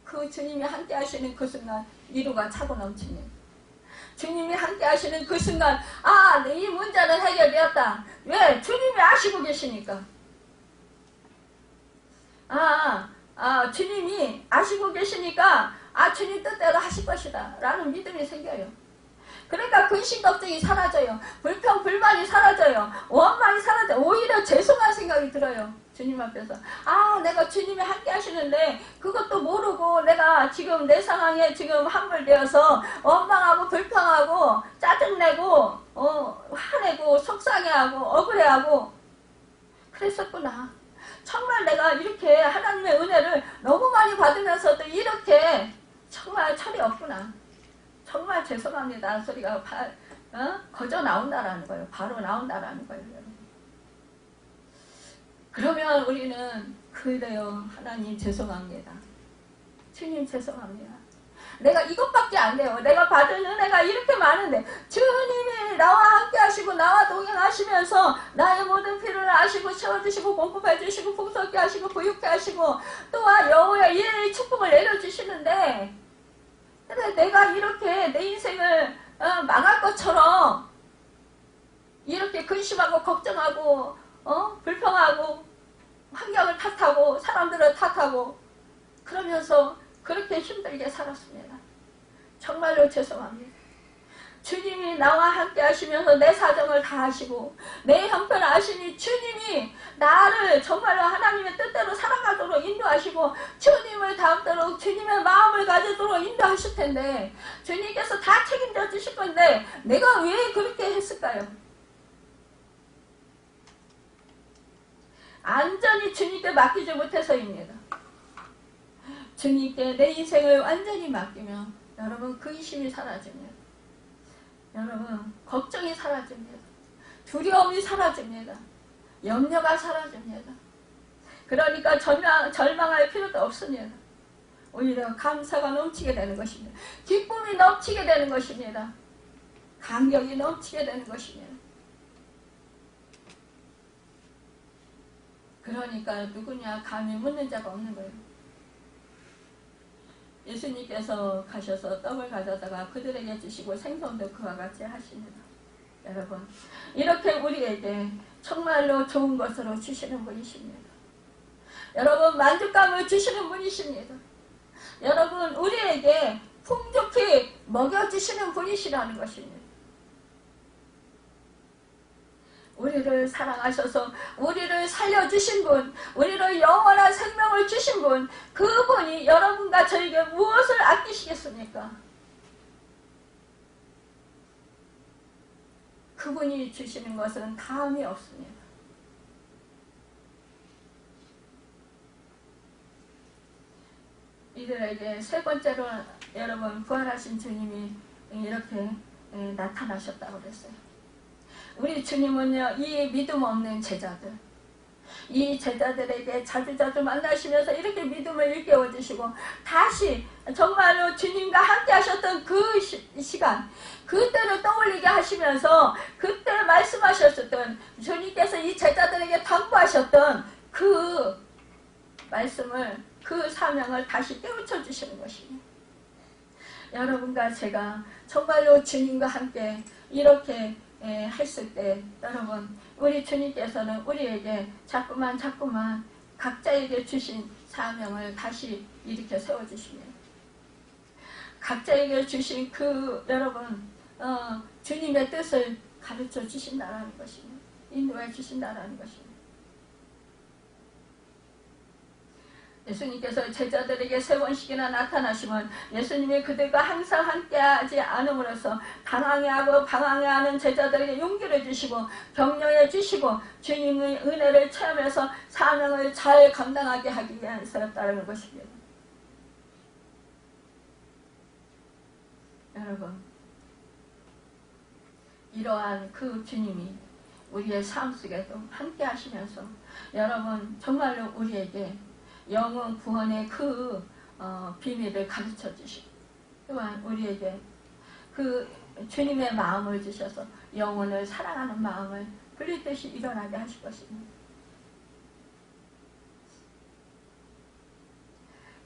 그 주님이 함께 하시는 그 순간 위로가 차고 넘칩니다. 주님이 함께 하시는 그 순간 이 문제는 해결되었다. 왜? 주님이 아시고 계시니까. 주님이 아시고 계시니까 주님 뜻대로 하실 것이다 라는 믿음이 생겨요. 그러니까 근심 걱정이 사라져요. 불평 불만이 사라져요. 원망이 사라져요. 오히려 죄송한 생각이 들어요. 주님 앞에서 내가 주님이 함께 하시는데 그것도 모르고 내가 지금 내 상황에 지금 함몰되어서 원망하고 불평하고 짜증내고 화내고 속상해하고 억울해하고 그랬었구나. 정말 내가 이렇게 하나님의 은혜를 너무 많이 받으면서도 이렇게 정말 철이 없구나. 정말 죄송합니다 소리가 거저 나온다라는 거예요. 바로 나온다라는 거예요. 그러면 우리는 그래요. 하나님 죄송합니다. 주님 죄송합니다. 내가 이것밖에 안 돼요. 내가 받은 은혜가 이렇게 많은데 주님이 나와 함께 하시고 나와 동행하시면서 나의 모든 필요를 아시고 채워주시고 공급해 주시고 풍성케 하시고 부유케 하시고 또한 여호와의 일일이 축복을 내려주시는데 그래 내가 이렇게 내 인생을 망할 것처럼 이렇게 근심하고 걱정하고 불평하고 환경을 탓하고 사람들을 탓하고 그러면서 그렇게 힘들게 살았습니다. 정말로 죄송합니다. 주님이 나와 함께 하시면서 내 사정을 다 아시고 내 형편을 아시니 주님이 나를 정말로 하나님의 뜻대로 살아가도록 인도하시고 주님을 닮도록 주님의 마음을 가지도록 인도하실 텐데 주님께서 다 책임져 주실 건데 내가 왜 그렇게 했을까요? 완전히 주님께 맡기지 못해서입니다. 주님께 내 인생을 완전히 맡기면 여러분 근심이 사라집니다. 여러분 걱정이 사라집니다. 두려움이 사라집니다. 염려가 사라집니다. 그러니까 절망할 필요도 없습니다. 오히려 감사가 넘치게 되는 것입니다. 기쁨이 넘치게 되는 것입니다. 감격이 넘치게 되는 것입니다. 그러니까 누구냐 감히 묻는 자가 없는 거예요. 예수님께서 가셔서 떡을 가져다가 그들에게 주시고 생선도 그와 같이 하십니다. 여러분 이렇게 우리에게 정말로 좋은 것으로 주시는 분이십니다. 여러분 만족감을 주시는 분이십니다. 여러분 우리에게 풍족히 먹여주시는 분이시라는 것입니다. 우리를 사랑하셔서 우리를 살려주신 분, 우리를 영원한 생명을 주신 분, 그분이 여러분과 저에게 무엇을 아끼시겠습니까? 그분이 주시는 것은 다음이 없습니다. 이들에게 세 번째로 여러분 부활하신 주님이 이렇게 나타나셨다고 그랬어요. 우리 주님은요 이 믿음 없는 제자들 이 제자들에게 자주자주 만나시면서 이렇게 믿음을 일깨워 주시고 다시 정말로 주님과 함께 하셨던 그 시간 그때를 떠올리게 하시면서 그때 말씀하셨던 주님께서 이 제자들에게 당부하셨던 그 말씀을 그 사명을 다시 깨우쳐 주시는 것입니다. 여러분과 제가 정말로 주님과 함께 이렇게 했을 때 여러분 우리 주님께서는 우리에게 자꾸만 각자에게 주신 사명을 다시 일으켜 세워주시면 각자에게 주신 그 여러분 주님의 뜻을 가르쳐 주신다라는 것입니다. 인도해 주신다라는 것입니다. 예수님께서 제자들에게 세 번씩이나 나타나시면 예수님이 그들과 항상 함께하지 않음으로써 당황해하고 방황해하는 제자들에게 용기를 주시고 격려해 주시고 주님의 은혜를 체험해서 사명을 잘 감당하게 하기 위해서였다는 것입니다. 여러분 이러한 그 주님이 우리의 삶 속에도 함께 하시면서 여러분 정말로 우리에게 영혼 구원의 그 비밀을 가르쳐 주시고 또한 우리에게 그 주님의 마음을 주셔서 영혼을 사랑하는 마음을 불리듯이 일어나게 하실 것입니다.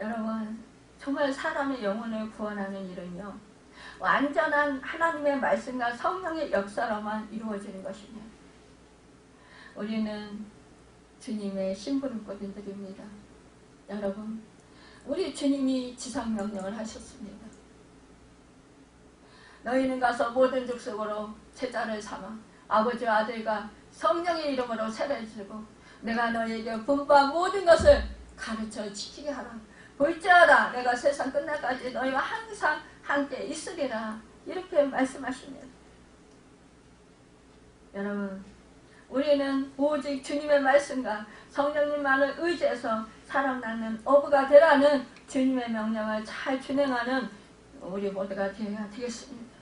여러분 정말 사람의 영혼을 구원하는 일은요 완전한 하나님의 말씀과 성령의 역사로만 이루어지는 것입니다. 우리는 주님의 심부름꾼들입니다. 여러분 우리 주님이 지상명령을 하셨습니다. 너희는 가서 모든 족속으로 제자를 삼아 아버지와 아들과 성령의 이름으로 세례주고 내가 너희에게 분부한 모든 것을 가르쳐 지키게 하라. 볼지어다 내가 세상 끝날까지 너희와 항상 함께 있으리라. 이렇게 말씀하십니다. 여러분, 우리는 오직 주님의 말씀과 성령님만을 의지해서 사랑나는 어부가 되라는 주님의 명령을 잘 준행하는 우리 모두가 되어야 되겠습니다.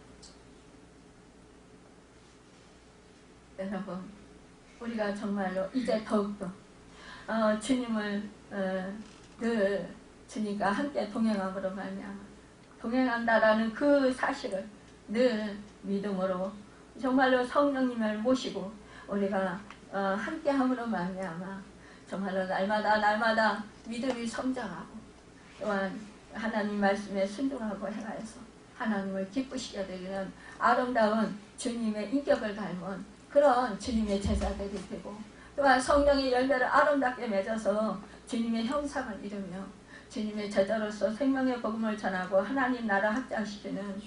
여러분, 우리가 정말로 이제 더욱더 주님을 늘 주님과 함께 동행함으로 말미암아 동행한다라는 그 사실을 늘 믿음으로 정말로 성령님을 모시고 우리가 함께함으로 말미암아 정말로 날마다 믿음이 성장하고 또한 하나님 말씀에 순종하고 행하여서 하나님을 기쁘시게 되는 아름다운 주님의 인격을 닮은 그런 주님의 제자들이 되고 또한 성령의 열매를 아름답게 맺어서 주님의 형상을 이루며 주님의 제자로서 생명의 복음을 전하고 하나님 나라 확장시키는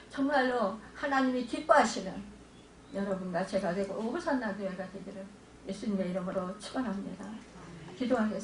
정말로 하나님이 기뻐하시는 여러분과 제가 되고 오부산나 교회가 되기를 예수님의 이름으로 축원합니다. 기도하겠습니다.